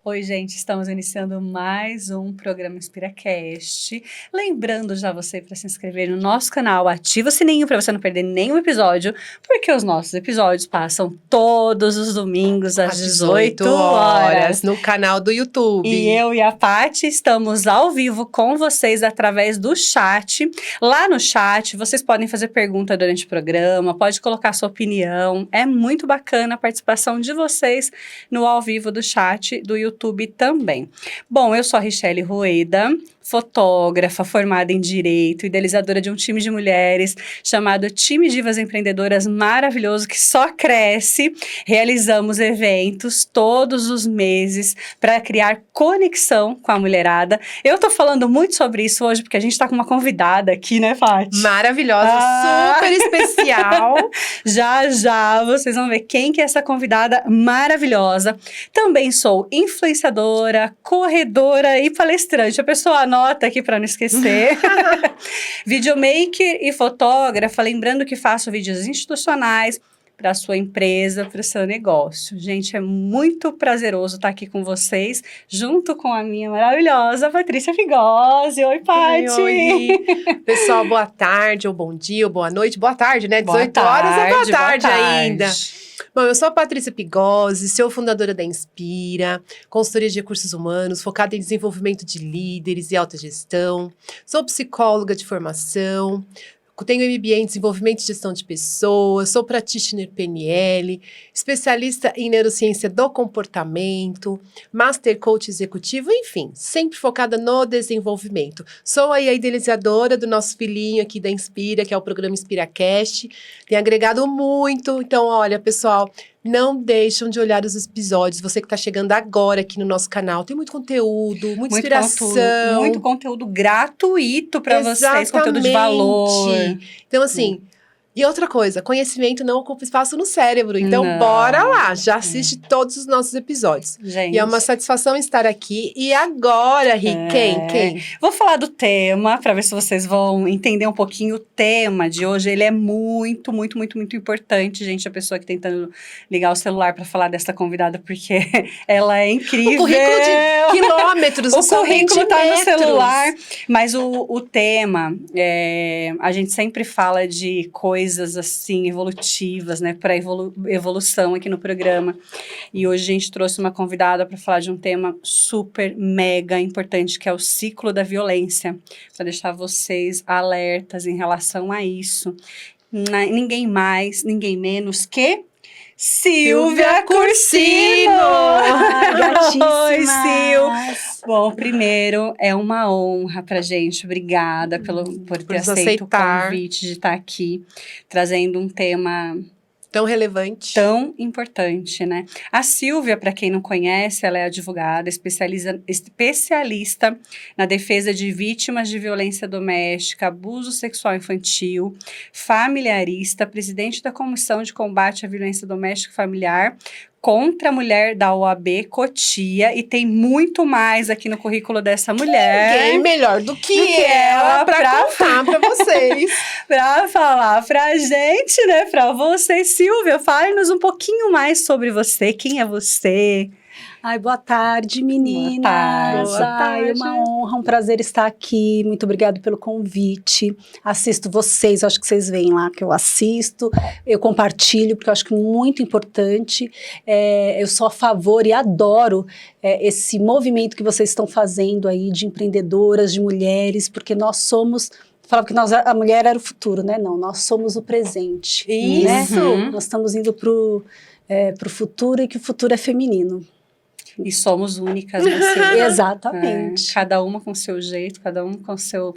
Oi, gente, estamos iniciando mais um programa InspiraCast. Lembrando já você para se inscrever no nosso canal, ativa o sininho para você não perder nenhum episódio, porque os nossos episódios passam todos os domingos às 18 horas no canal do YouTube. E eu e a Paty estamos ao vivo com vocês através do chat. Lá no chat, vocês podem fazer pergunta durante o programa, pode colocar sua opinião. É muito bacana a participação de vocês no ao vivo do chat do YouTube também. Bom, eu sou a Richelle Rueda, fotógrafa, formada em Direito, idealizadora de um time de mulheres chamado Time Divas Empreendedoras maravilhoso, que só cresce. Realizamos eventos todos os meses para criar conexão com a mulherada. Eu tô falando muito sobre isso hoje, porque a gente tá com uma convidada aqui, né, Paty? Maravilhosa, super especial. Já, vocês vão ver quem que é essa convidada maravilhosa. Também sou influenciadora, corredora e palestrante. A pessoa anota aqui para não esquecer. Videomaker e fotógrafa, lembrando que faço vídeos institucionais para a sua empresa, para o seu negócio. Gente, é muito prazeroso estar aqui com vocês, junto com a minha maravilhosa Patrícia Figosi. Oi, Paty! Oi. Pessoal, boa tarde, ou bom dia, ou boa noite. Boa tarde, né? 18 horas é boa tarde ainda. Bom, eu sou a Patrícia Figosi, sou fundadora da Inspira, consultoria de recursos humanos, focada em desenvolvimento de líderes e autogestão. Sou psicóloga de formação, tenho MBA em desenvolvimento e gestão de pessoas, sou practitioner PNL, especialista em neurociência do comportamento, master coach executivo, enfim, sempre focada no desenvolvimento. Sou aí a idealizadora do nosso filhinho aqui da Inspira, que é o programa InspiraCast. Tem agregado muito, então olha, pessoal, não deixam de olhar os episódios. Você que está chegando agora aqui no nosso canal, tem muito conteúdo, muita inspiração. Muito conteúdo gratuito para vocês, conteúdo de valor. Então, assim, e outra coisa, conhecimento não ocupa espaço no cérebro. Então, Não. bora lá, já assiste todos os nossos episódios. Gente. E é uma satisfação estar aqui. E agora, Ri, quem? Vou falar do tema, para ver se vocês vão entender um pouquinho o tema de hoje. Ele é muito, muito, muito, muito importante, gente. A pessoa que tentando ligar o celular para falar dessa convidada, porque ela é incrível. O currículo de quilômetros, o currículo tá no metros. celular. Mas o tema, a gente sempre fala de coisas assim, evolutivas, né, para evolução aqui no programa. E hoje a gente trouxe uma convidada para falar de um tema super, mega importante, que é o ciclo da violência, para deixar vocês alertas em relação a isso. Ninguém mais, ninguém menos que Silvia Cursino! Oi, Sil! Bom, primeiro, é uma honra pra gente. Obrigada por ter aceito o convite de estar aqui, trazendo um tema tão relevante. Tão importante, né? A Silvia, para quem não conhece, ela é advogada, especialista na defesa de vítimas de violência doméstica, abuso sexual infantil, familiarista, presidente da Comissão de Combate à Violência Doméstica e Familiar, contra a mulher da OAB Cotia, e tem muito mais aqui no currículo dessa mulher. Ninguém melhor do que ela pra contar pra vocês. Pra falar pra gente, né, pra vocês. Silvia, fale-nos um pouquinho mais sobre você, quem é você? Ai, boa tarde, meninas. Boa tarde. É uma honra, um prazer estar aqui. Muito obrigada pelo convite. Assisto vocês, acho que vocês veem lá que eu assisto. Eu compartilho, porque eu acho que é muito importante. Eu sou a favor e adoro esse movimento que vocês estão fazendo aí de empreendedoras, de mulheres, porque nós somos... Falava que a mulher era o futuro, né? Não, nós somos o presente. Isso! Né? Nós estamos indo pro futuro, e que o futuro é feminino. E somos únicas, né, Silvia? Exatamente. Cada uma com o seu jeito, cada uma com o seu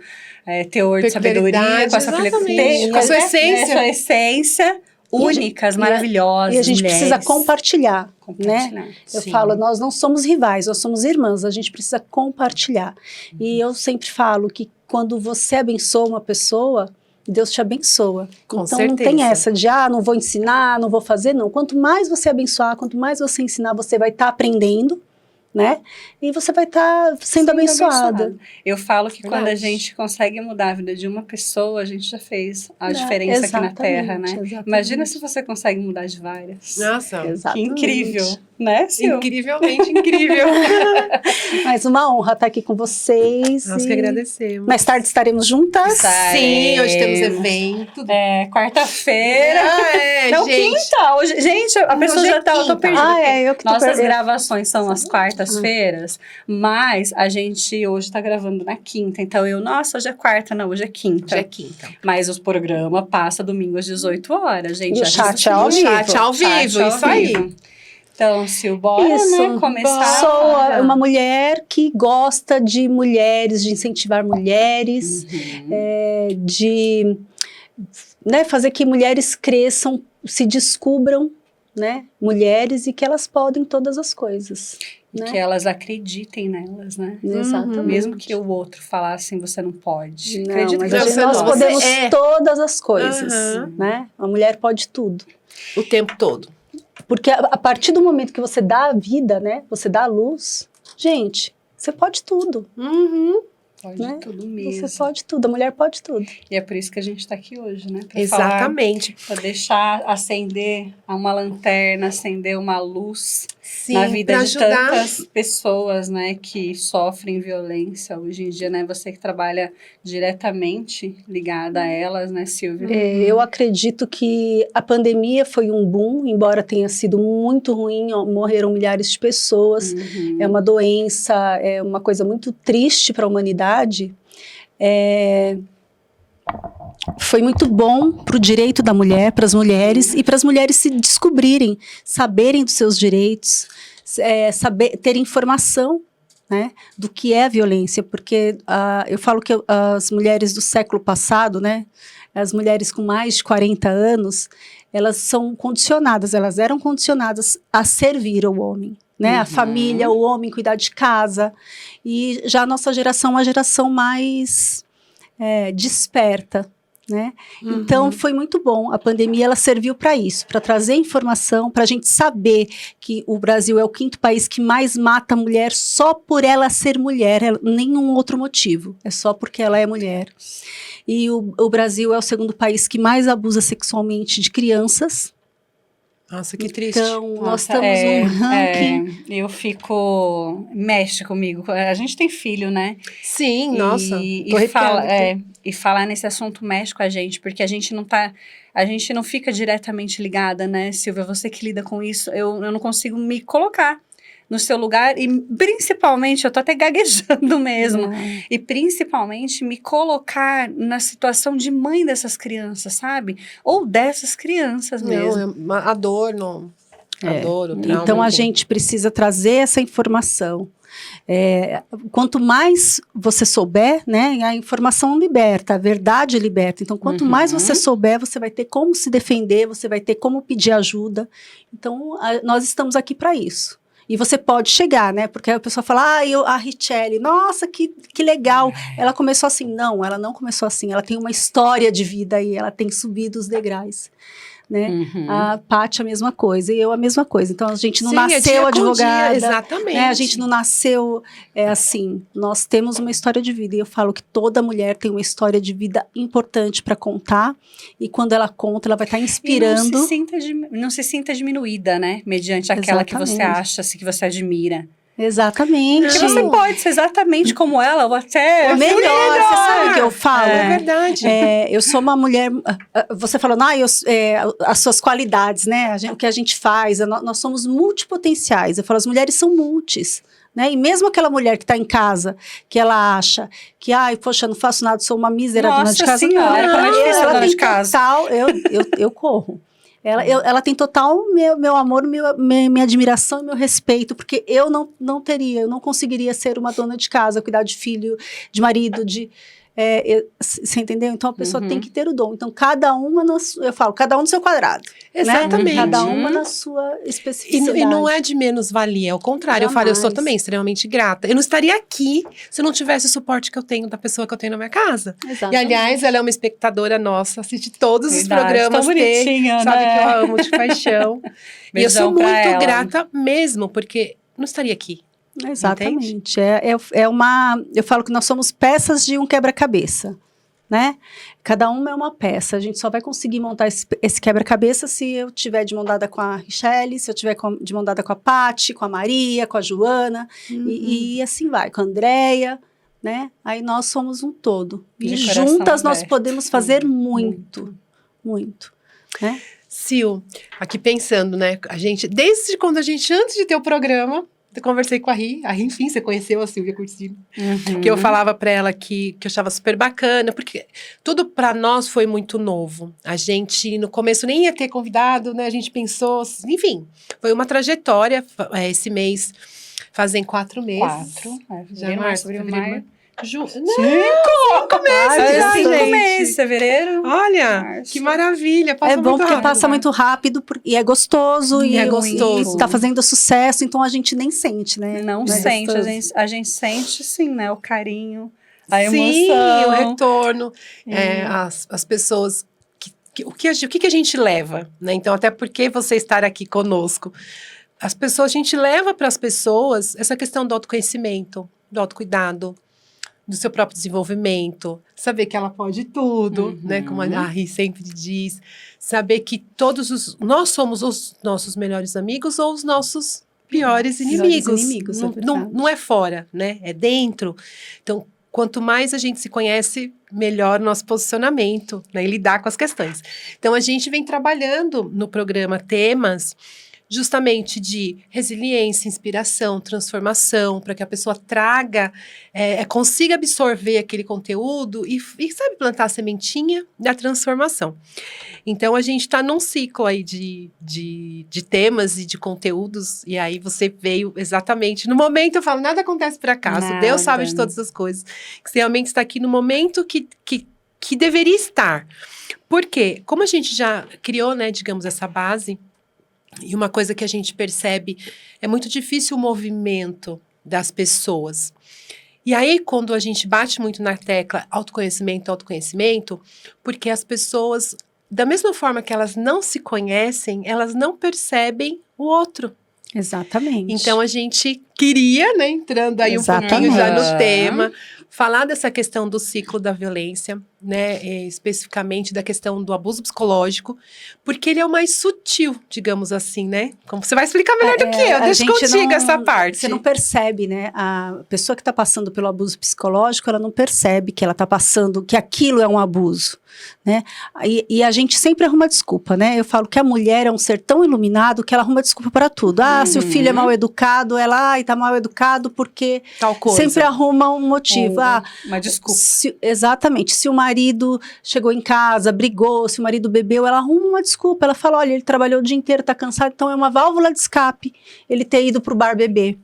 teor de sabedoria, com a sua essência. Sua essência, únicas, maravilhosas. E a gente mulheres. Precisa compartilhar, né? Eu sim. falo, nós não somos rivais, nós somos irmãs, a gente precisa compartilhar. E eu sempre falo que quando você abençoa uma pessoa, Deus te abençoa. Com então certeza. Não tem essa de, não vou ensinar, não vou fazer, não. Quanto mais você abençoar, quanto mais você ensinar, você vai estar aprendendo, né? E você vai estar sendo abençoada. Eu falo que quando a gente consegue mudar a vida de uma pessoa, a gente já fez a diferença aqui na Terra, né? Exatamente. Imagina se você consegue mudar de várias. Nossa, que incrível. Né, Sil? Incrivelmente incrível. Mais uma honra estar aqui com vocês. Nós que agradecemos. Mais tarde estaremos juntas. Sim, hoje temos evento. Quarta-feira. Não, gente. quinta. Hoje, gente, a pessoa já tá, eu tô perdida. Eu que tô Nossas perdendo. gravações são às quartas-feiras, mas a gente hoje tá gravando na quinta. Então nossa, hoje é quarta, não, hoje é quinta. Hoje é quinta. Mas o programa passa domingo às 18 horas, gente. E o chat é ao vivo. Chat ao vivo, isso aí. Então, Sil, bora, né, começar. Sou uma mulher que gosta de mulheres, de incentivar mulheres, de fazer que mulheres cresçam, se descubram, né, mulheres e que elas podem todas as coisas. E né? que elas acreditem nelas, né? Exatamente. Mesmo que o outro falasse assim, você não pode. Não, Acredita mas que nós podemos é. todas as coisas, né? A mulher pode tudo. O tempo todo. Porque a partir do momento que você dá a vida, né? Você dá a luz, gente, você pode tudo. Pode né? tudo mesmo. Você pode tudo, a mulher pode tudo. E é por isso que a gente tá aqui hoje, né? Pra Exatamente. Falar, pra deixar acender uma lanterna, acender uma luz Sim, na vida pra de ajudar. tantas pessoas, né? Que sofrem violência hoje em dia, né? Você que trabalha diretamente ligada a elas, né, Silvia? Eu acredito que a pandemia foi um boom, embora tenha sido muito ruim, morreram milhares de pessoas. É uma doença, é uma coisa muito triste para a humanidade. Foi muito bom para o direito da mulher, para as mulheres e para as mulheres se descobrirem, saberem dos seus direitos, ter informação, né, do que é a violência, porque eu falo que as mulheres do século passado, né, as mulheres com mais de 40 anos, elas são condicionadas, elas eram condicionadas a servir ao homem. Né? A família, o homem cuidar de casa. E já a nossa geração é uma geração mais desperta. Né? Então, foi muito bom. A pandemia ela serviu para isso, para trazer informação, para a gente saber que o Brasil é o 5º país que mais mata a mulher só por ela ser mulher, nenhum outro motivo. É só porque ela é mulher. E o Brasil é o 2º país que mais abusa sexualmente de crianças. Nossa, que triste. Então, nós estamos num ranking. Eu fico... Mexe comigo. A gente tem filho, né? Sim, nossa. E falar nesse assunto mexe com a gente, porque a gente não fica diretamente ligada, né, Silvia? Você que lida com isso, eu não consigo me colocar no seu lugar e principalmente, eu tô até gaguejando mesmo, e principalmente me colocar na situação de mãe dessas crianças, sabe? Ou dessas crianças mesmo. Não, a dor, não. A dor, o trauma. Então, a gente precisa trazer essa informação. Quanto mais você souber, né, a informação liberta, a verdade liberta. Então, quanto mais você souber, você vai ter como se defender, você vai ter como pedir ajuda. Então, nós estamos aqui para isso. E você pode chegar, né? Porque a pessoa fala, a Richelle, nossa, que legal. Ela começou assim. Não, ela não começou assim. Ela tem uma história de vida aí, ela tem subido os degraus. Né? A Paty a mesma coisa, e eu a mesma coisa. Então, a gente não nasceu advogada. Exatamente. Né? A gente não nasceu assim. Nós temos uma história de vida. E eu falo que toda mulher tem uma história de vida importante para contar. E quando ela conta, ela vai estar inspirando. E não se sinta diminuída, né? Mediante aquela que você acha, que você admira. Exatamente. Porque você pode ser exatamente como ela, ou até melhor. Você sabe o que eu falo? É verdade. Eu sou uma mulher. Você falando, as suas qualidades, né? O que a gente faz, nós somos multipotenciais. Eu falo, as mulheres são multis. Né? E mesmo aquela mulher que está em casa, que ela acha que, poxa, não faço nada, sou uma mísera dona de casa. Senhora, como é difícil ela dona tem de casa. Total, eu corro. Ela tem total meu amor, minha admiração e meu respeito, porque eu não conseguiria ser uma dona de casa, cuidar de filho, de marido, você entendeu? Então a pessoa tem que ter o dom. Então cada uma no seu quadrado. Exatamente. Né? Cada uma na sua especificidade. E não é de menos valia, ao contrário. Jamais. Eu sou também extremamente grata. Eu não estaria aqui se eu não tivesse o suporte que eu tenho da pessoa que eu tenho na minha casa. Exatamente. E aliás, ela é uma espectadora nossa, assiste todos os programas. Tão bonitinha, sabe né? que eu amo de paixão. E eu sou muito grata mesmo, porque não estaria aqui. Exatamente. Eu falo que nós somos peças de um quebra-cabeça. né? Cada uma é uma peça. A gente só vai conseguir montar esse quebra-cabeça se eu tiver de mão dada com a Richelle, se eu tiver de mão dada com a Paty, com a Maria, com a Joana, e assim vai, com a Andréia, né? Aí nós somos um todo. E juntas nós podemos fazer muito, né? Sil, aqui pensando, né? A gente, desde quando antes de ter o programa, eu conversei com a Ri, enfim, você conheceu a Silvia Cursino, que eu falava pra ela que eu achava super bacana, porque tudo pra nós foi muito novo. A gente, no começo, nem ia ter convidado, né? A gente pensou, enfim, foi uma trajetória. Esse mês, fazem 4 meses. 4, Já março, fevereiro, Cinco meses, fevereiro. Olha, março. Que maravilha. Passa é bom muito porque rápido, passa muito rápido e é gostoso. E é gostoso. E tá fazendo sucesso, então a gente nem sente, né? Não é sente, a gente sente sim, né? O carinho, a emoção. Sim, o retorno. As pessoas... O que a gente leva, né? Então, até porque você estar aqui conosco. A gente leva para as pessoas essa questão do autoconhecimento, do autocuidado, do seu próprio desenvolvimento, saber que ela pode tudo, né? Como a Ri sempre diz, saber que nós somos os nossos melhores amigos ou os nossos piores inimigos. Não é fora, né? É dentro. Então, quanto mais a gente se conhece, melhor nosso posicionamento, né? E lidar com as questões. Então, a gente vem trabalhando no programa temas justamente de resiliência, inspiração, transformação, para que a pessoa traga, consiga absorver aquele conteúdo e sabe, plantar a sementinha da transformação. Então, a gente está num ciclo aí de temas e de conteúdos, e aí você veio exatamente no momento. Eu falo, nada acontece por acaso, Deus sabe de todas as coisas, que você realmente está aqui no momento que deveria estar. Por quê? Como a gente já criou, né, digamos, essa base. E uma coisa que a gente percebe, é muito difícil o movimento das pessoas. E aí, quando a gente bate muito na tecla autoconhecimento, porque as pessoas, da mesma forma que elas não se conhecem, elas não percebem o outro. Exatamente. Então, a gente queria, né, entrando aí um pouquinho já no tema, falar dessa questão do ciclo da violência, né, especificamente da questão do abuso psicológico, porque ele é o mais sutil, digamos assim, né? Como você vai explicar melhor do que eu, deixa contigo essa parte. Você não percebe, né? A pessoa que está passando pelo abuso psicológico, ela não percebe que ela está passando, que aquilo é um abuso, né? E a gente sempre arruma desculpa, né? Eu falo que a mulher é um ser tão iluminado que ela arruma desculpa para tudo. Se o filho é mal educado, ela tá mal educado porque tal coisa. Sempre arruma um motivo. Uma desculpa. Exatamente. Se o marido chegou em casa, brigou, se o marido bebeu, ela arruma uma desculpa. Ela fala, olha, ele trabalhou o dia inteiro, tá cansado, então é uma válvula de escape ele ter ido pro bar beber,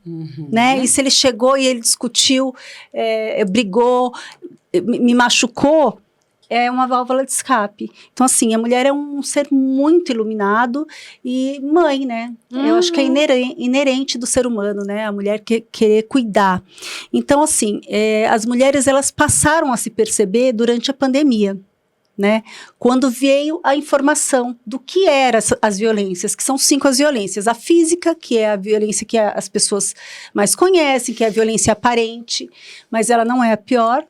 né? E se ele chegou e ele discutiu, brigou, me machucou, é uma válvula de escape. Então, assim, a mulher é um ser muito iluminado e mãe, né? Eu acho que é inerente do ser humano, né? A mulher querer cuidar. Então, assim, as mulheres, elas passaram a se perceber durante a pandemia, né? Quando veio a informação do que eram as violências, que são 5 as violências. A física, que é a violência que as pessoas mais conhecem, que é a violência aparente, mas ela não é a pior.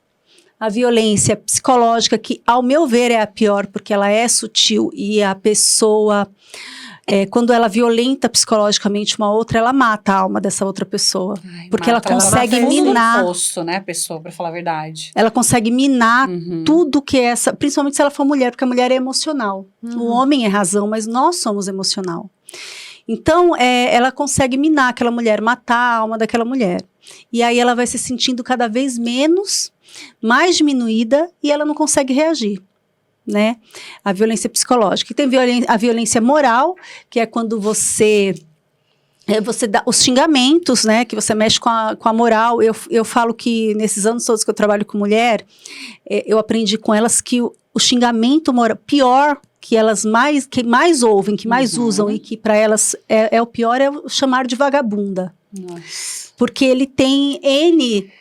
A violência psicológica, que ao meu ver é a pior, porque ela é sutil e a pessoa, quando ela violenta psicologicamente uma outra, ela mata a alma dessa outra pessoa. Porque ela consegue minar. No posto, né, a pessoa, pra falar a verdade. Ela consegue minar tudo que principalmente se ela for mulher, porque a mulher é emocional. O homem é razão, mas nós somos emocional. Então, ela consegue minar aquela mulher, matar a alma daquela mulher. E aí ela vai se sentindo cada vez mais diminuída e ela não consegue reagir, né? A violência psicológica. E tem a violência moral, que é quando você dá os xingamentos, né? Que você mexe com a moral. Eu falo que nesses anos todos que eu trabalho com mulher, eu aprendi com elas que o xingamento moral, pior, que mais ouvem, que mais usam e que para elas o pior, é o chamar de vagabunda. Nossa. Porque ele tem N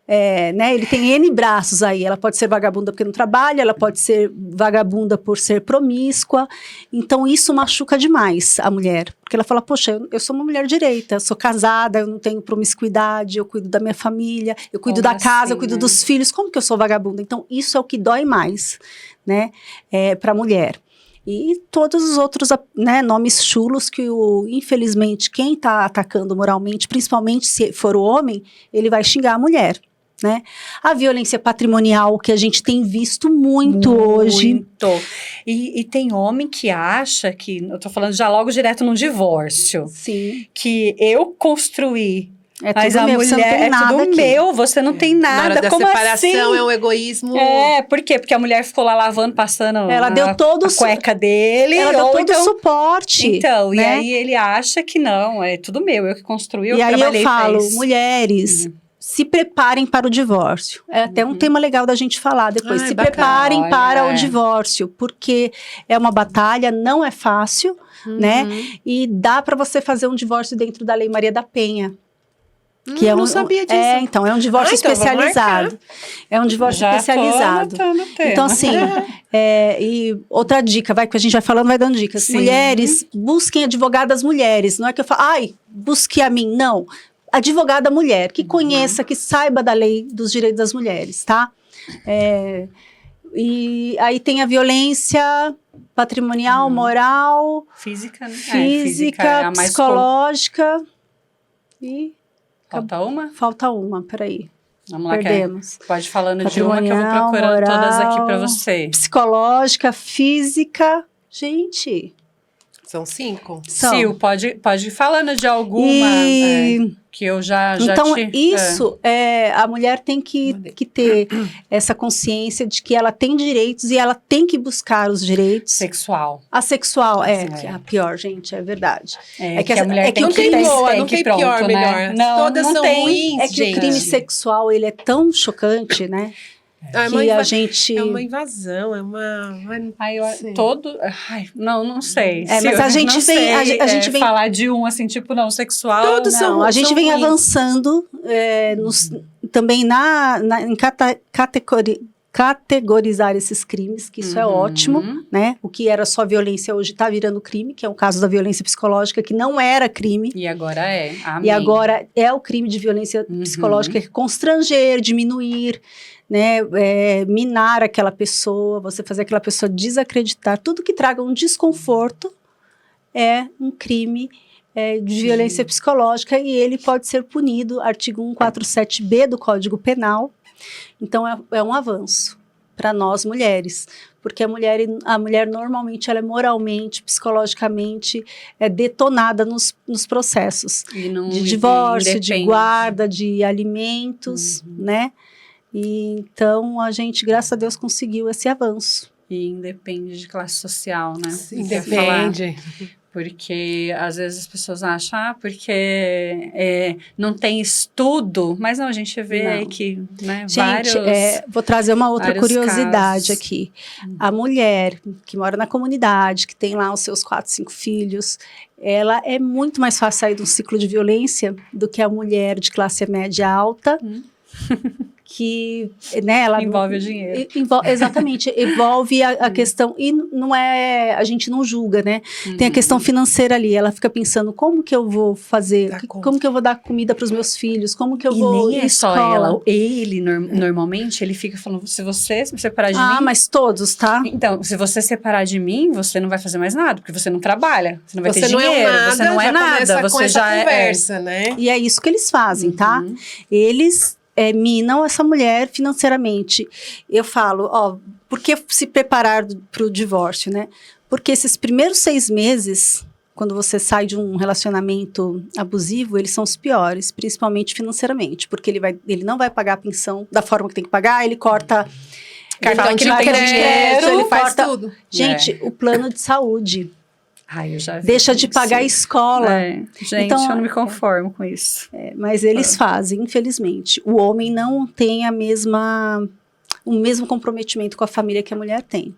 né, ele tem N braços aí. Ela pode ser vagabunda porque não trabalha, ela pode ser vagabunda por ser promíscua. Então, isso machuca demais a mulher. Porque ela fala, poxa, eu sou uma mulher direita, eu sou casada, eu não tenho promiscuidade, eu cuido da minha família, eu cuido da casa, eu cuido dos filhos. Como que eu sou vagabunda? Então, isso é o que dói mais, né, para a mulher. E todos os outros, né, nomes chulos que, infelizmente, quem está atacando moralmente, principalmente se for o homem, ele vai xingar a mulher. Né? A violência patrimonial que a gente tem visto muito hoje. E tem homem que acha que, eu tô falando já logo direto num divórcio. Sim. Que eu construí. Mas tudo a meu, mulher tudo aqui. Meu, você não tem nada. Na hora da Como separação assim? é um egoísmo. Por quê? Porque a mulher ficou lá lavando, passando ela deu todo a cueca dele. Ela deu todo o suporte. Então, né? E aí ele acha que não, é tudo meu, eu que construí, eu que trabalhei. E aí eu falo, mulheres, se preparem para o divórcio. É até um tema legal da gente falar depois. Se preparem para o divórcio, porque é uma batalha, não é fácil, né? E dá para você fazer um divórcio dentro da Lei Maria da Penha. Que não sabia disso. Então, é um divórcio especializado. É um divórcio especializado. Então, assim, e outra dica, que a gente vai falando, vai dando dicas. Sim. Mulheres, busquem advogadas mulheres. Não é que eu falo, busque a mim. Não. Advogada mulher, que conheça, que saiba da lei dos direitos das mulheres, tá? E aí tem a violência patrimonial, moral, física, né? Física, psicológica e... Falta uma? Falta uma, peraí. Vamos lá, perdemos. Pode ir falando de uma que eu vou procurando moral, todas aqui para você. Psicológica, física, gente... São 5? Sil, pode ir falando de alguma que eu já então, isso, a mulher tem que ter essa consciência de que ela tem direitos e ela tem que buscar os direitos. Sexual. A sexual, que é a pior, gente, é verdade. Que a mulher tem que não tem pior, melhor. Não, todas não são tem. ruins, É que gente. o crime sexual, ele é tão chocante, né? Que a gente... É uma invasão, é uma... não sei. Mas a gente vem... A gente vem falar de assim, tipo, não, sexual... Todos são, a gente vem avançando também em categorizar esses crimes, que isso é ótimo, né? O que era só violência hoje está virando crime, que é o caso da violência psicológica, que não era crime. E agora é. Amém. E agora é o crime de violência psicológica, que é constranger, diminuir, né, minar aquela pessoa, você fazer aquela pessoa desacreditar, tudo que traga um desconforto é um crime de violência psicológica e ele pode ser punido, artigo 147B do Código Penal. Então é um avanço para nós mulheres, porque a mulher normalmente ela é moralmente, psicologicamente detonada nos processos de divórcio, de guarda, de alimentos, né? E então a gente, graças a Deus, conseguiu esse avanço. E independe de classe social, né? Sim, depende. Porque às vezes as pessoas acham, porque não tem estudo, mas não, a gente vê que, né, gente, vou trazer uma outra curiosidade casos. Aqui. A mulher que mora na comunidade, que tem lá os seus 4, 5 filhos, ela é muito mais fácil sair de um ciclo de violência do que a mulher de classe média alta, que, né, ela envolve o dinheiro. Exatamente, envolve a questão, e não a gente não julga, né? Tem a questão financeira ali, ela fica pensando, como que eu vou fazer, como que eu vou dar comida para os meus filhos, como que eu vou nem é só ela, ele normalmente, ele fica falando, se você se separar de mim... mas todos, tá? Então, se você separar de mim, você não vai fazer mais nada, porque você não trabalha, você não vai ter dinheiro, você não é nada, você já conversa, né? E é isso que eles fazem, tá? Eles... minam essa mulher financeiramente. Eu falo, por que se preparar para o divórcio, né? Porque esses primeiros 6 meses, quando você sai de um relacionamento abusivo, eles são os piores, principalmente financeiramente, porque ele não vai pagar a pensão da forma que tem que pagar, ele corta cartão de crédito, ele faz tudo. Gente, o plano de saúde. Eu já vi deixa de pagar a escola. Gente, então, eu não me conformo com isso. Mas eles fazem, infelizmente. O homem não tem o mesmo comprometimento com a família que a mulher tem.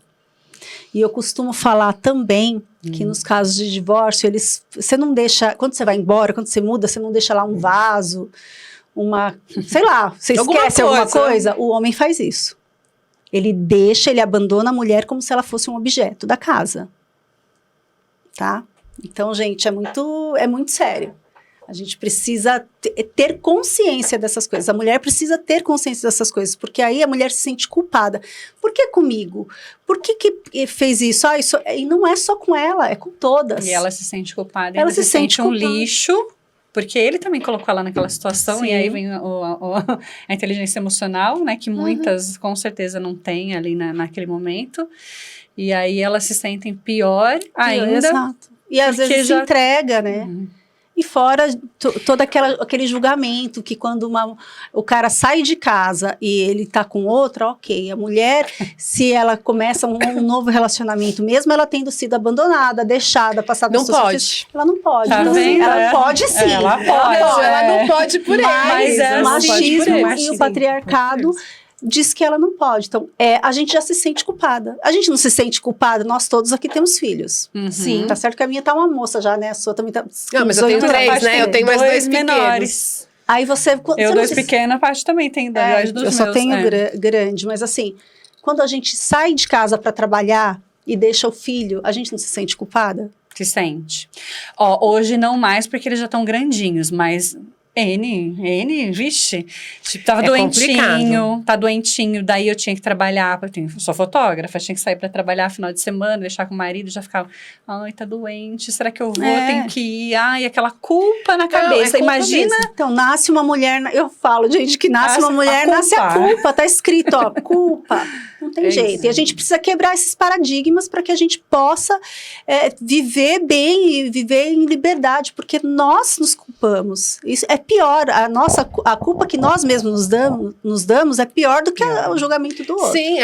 E eu costumo falar também que nos casos de divórcio, você não deixa, quando você vai embora, quando você muda, você não deixa lá um vaso, sei lá, você esquece alguma coisa, o homem faz isso. Ele abandona a mulher como se ela fosse um objeto da casa. Tá? Então, gente, é muito sério. A gente precisa ter consciência dessas coisas. A mulher precisa ter consciência dessas coisas, porque aí a mulher se sente culpada. Por que comigo? Por que fez isso? E não é só com ela, é com todas. E ela se sente culpada, ela se sente um lixo, porque ele também colocou ela naquela situação. Sim. E aí vem a inteligência emocional, né, que muitas com certeza não têm ali naquele momento. E aí elas se sentem pior ainda. Exato. E às vezes se entrega, né? E fora todo aquele julgamento que quando o cara sai de casa e ele tá com outra, ok. A mulher, se ela começa um novo relacionamento, mesmo ela tendo sido abandonada, deixada, passada... Não pode. Ela não pode. Tá então, vendo? Ela pode sim. Ela pode. Ela não pode por ele. Mas o machismo e o patriarcado... diz que ela não pode. Então, a gente já se sente culpada. A gente não se sente culpada, nós todos aqui temos filhos. Sim. Tá certo que a minha tá uma moça já, né? A sua também tá... Não, mas eu tenho 3, né? Eu tenho mais 2 menores. Aí você... Eu 2 pequenos, a parte também tem idade dos meus. Eu só tenho grande, mas assim, quando a gente sai de casa para trabalhar e deixa o filho, a gente não se sente culpada? Se sente. Hoje não mais, porque eles já estão grandinhos, mas... vixe, tipo, tava doentinho, tá doentinho, daí eu tinha que trabalhar, eu sou fotógrafa, tinha que sair pra trabalhar final de semana, deixar com o marido, já ficava, ai, tá doente, será que eu vou, tenho que ir, ai, aquela culpa na cabeça, imagina. Mesmo. Então, nasce uma mulher, eu falo, gente, que nasce uma mulher, nasce a culpa, tá escrito, culpa. Não tem jeito. Isso. E a gente precisa quebrar esses paradigmas para que a gente possa viver bem e viver em liberdade, porque nós nos culpamos. Isso é pior. A culpa que nós mesmos nos damos é pior do que o julgamento do outro. Sim,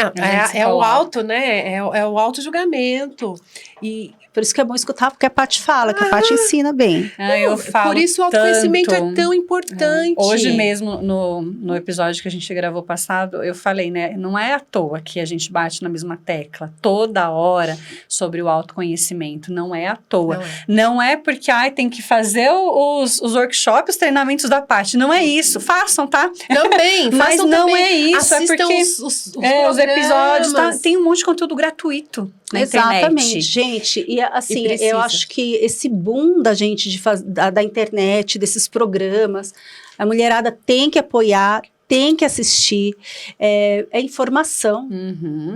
é o auto, né? É o auto-julgamento. E por isso que é bom escutar, porque a Paty fala, que a Paty ensina bem. Eu falo por isso o autoconhecimento é tão importante. Hoje mesmo, no episódio que a gente gravou passado, eu falei, né? Não é à toa que a gente bate na mesma tecla toda hora sobre o autoconhecimento. Não é à toa. Não é porque tem que fazer os workshops, os treinamentos da Paty. Não é isso. Façam, tá? Também. Mas não também. é isso. Assistam é porque os episódios, tem um monte de conteúdo gratuito na Exatamente, internet. Gente. E assim, eu acho que esse boom da gente da internet, desses programas, a mulherada tem que apoiar, tem que assistir, é informação,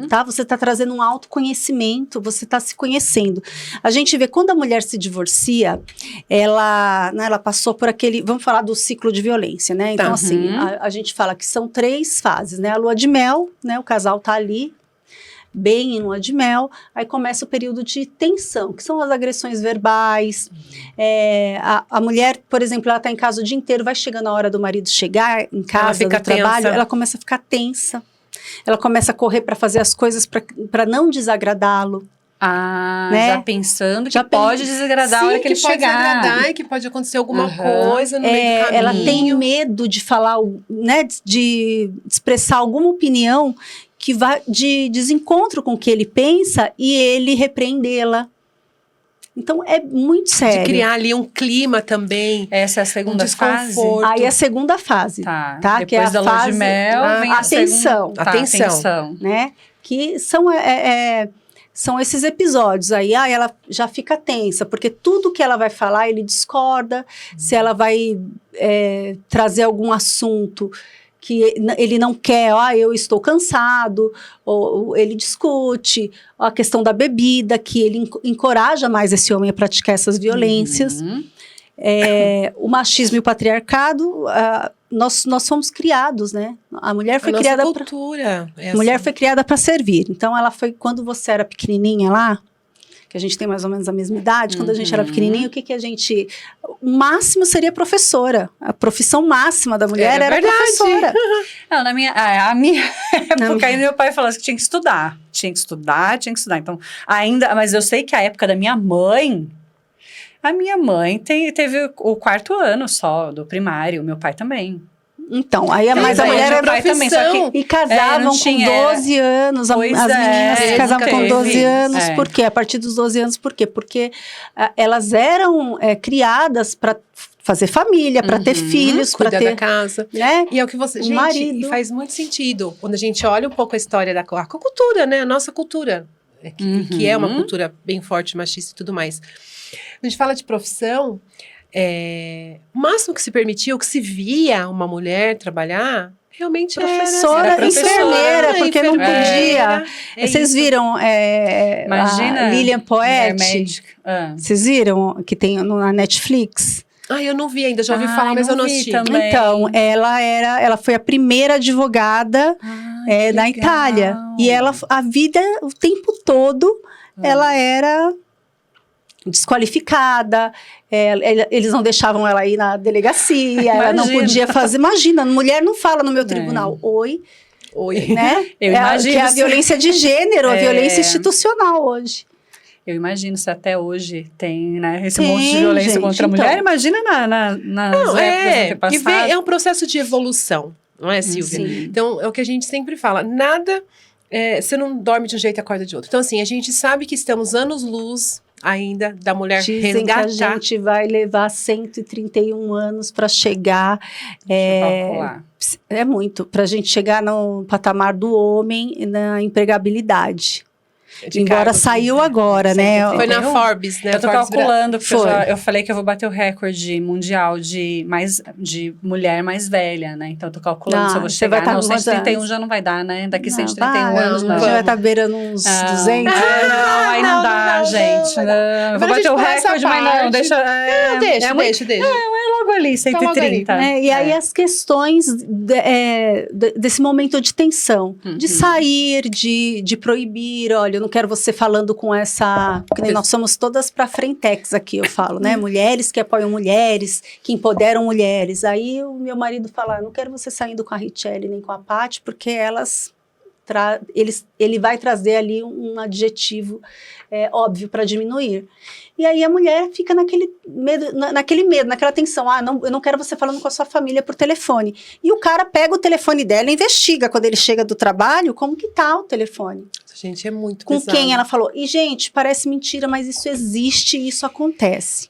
tá? Você está trazendo um autoconhecimento, você está se conhecendo. A gente vê, quando a mulher se divorcia, ela passou por aquele, vamos falar do ciclo de violência, né? Então, assim, a gente fala que são 3 fases, né? A lua de mel, né? O casal tá ali, bem em lua de mel, aí começa o período de tensão, que são as agressões verbais. A mulher, por exemplo, ela está em casa o dia inteiro, vai chegando a hora do marido chegar em casa, do trabalho, ela começa a ficar tensa. Ela começa a correr para fazer as coisas para não desagradá-lo. Né? Já pensando que pode desagradar a hora que ele chegar. Pode desagradar e que pode acontecer alguma coisa no meio do caminho. Ela tem medo de falar, né, de expressar alguma opinião que vai de desencontro com o que ele pensa e ele repreendê-la. Então, é muito sério. De criar ali um clima também. Essa é a segunda fase? Aí é a segunda fase. Tá. Depois que é a da lua de mel, vem atenção. Atenção. Né? Que são esses episódios aí. Ela já fica tensa, porque tudo que ela vai falar, ele discorda. Se ela vai trazer algum assunto que ele não quer, eu estou cansado, ou ele discute, a questão da bebida, que ele encoraja mais esse homem a praticar essas violências. O machismo e o patriarcado, nós somos criados, né? A mulher foi criada para... cultura. A mulher foi criada para servir. Então, ela foi, quando você era pequenininha lá, que a gente tem mais ou menos a mesma idade, quando a gente era pequenininho, o que a gente... O máximo seria professora. A profissão máxima da mulher era professora. Não, a minha época, aí meu pai falou assim, que tinha que estudar. Então, mas eu sei que a época da minha mãe... A minha mãe teve o 4º ano só do primário, meu pai também. Então, mas a mulher era também, só que e casavam com 12 anos, as meninas casavam com 12 anos, por quê? A partir dos 12 anos, por quê? Porque elas eram criadas para fazer família, para ter filhos, para Cuidar ter, da casa. né? E é o que você... Um gente, marido. e faz muito sentido. Quando a gente olha um pouco a história da a cultura, né? A nossa cultura. Que é uma cultura bem forte, machista e tudo mais. A gente fala de profissão, o máximo que se permitia, o que se via uma mulher trabalhar, realmente professora, enfermeira, porque não podia. Vocês isso. viram Imagina, a Lilian Poet? Vocês viram que tem na Netflix? Eu não vi ainda, já ouvi falar, mas eu não assisti. Também. Então, ela foi a primeira advogada da Itália. E ela, a vida, o tempo todo, ela era desqualificada, eles não deixavam ela ir na delegacia, ela não podia fazer. Imagina, mulher não fala no meu tribunal. Oi, né? Eu imagino. Que é a violência de gênero, a violência institucional hoje. Eu imagino se até hoje tem, né, esse monte de violência contra a mulher. Imagina nas épocas antepassadas. É um processo de evolução, não é, Silvia? Sim. Então, é o que a gente sempre fala. Nada, você não dorme de um jeito e acorda de outro. Então, assim, a gente sabe que estamos anos-luz ainda da mulher resgatar. Dizem que a gente vai levar 131 anos para chegar. É muito, para a gente chegar no patamar do homem na empregabilidade. Embora saiu agora, né? Foi na Forbes, né? Eu tô calculando, porque eu falei que eu vou bater o recorde mundial de mulher mais velha, né? Então eu tô calculando se eu vou chegar. Não, 131 já não vai dar, né? Daqui 131 anos não. A gente vai estar beirando uns 200. Aí não dá, gente. Eu vou bater o recorde, mas não, deixa. Deixa. É logo ali, 130. E aí as questões desse momento de tensão, de sair, de proibir, olha, eu não quero você falando com essa... Porque nós somos todas pra frentex aqui, eu falo, né? Mulheres que apoiam mulheres, que empoderam mulheres. Aí o meu marido fala, não quero você saindo com a Richelle nem com a Paty, porque elas... ele vai trazer ali um adjetivo óbvio para diminuir. E aí a mulher fica naquele medo, naquela tensão. Eu não quero você falando com a sua família por telefone. E o cara pega o telefone dela e investiga quando ele chega do trabalho, como que tá o telefone. Gente, é muito com pesado. Quem ela falou. E, gente, parece mentira, mas isso existe e isso acontece.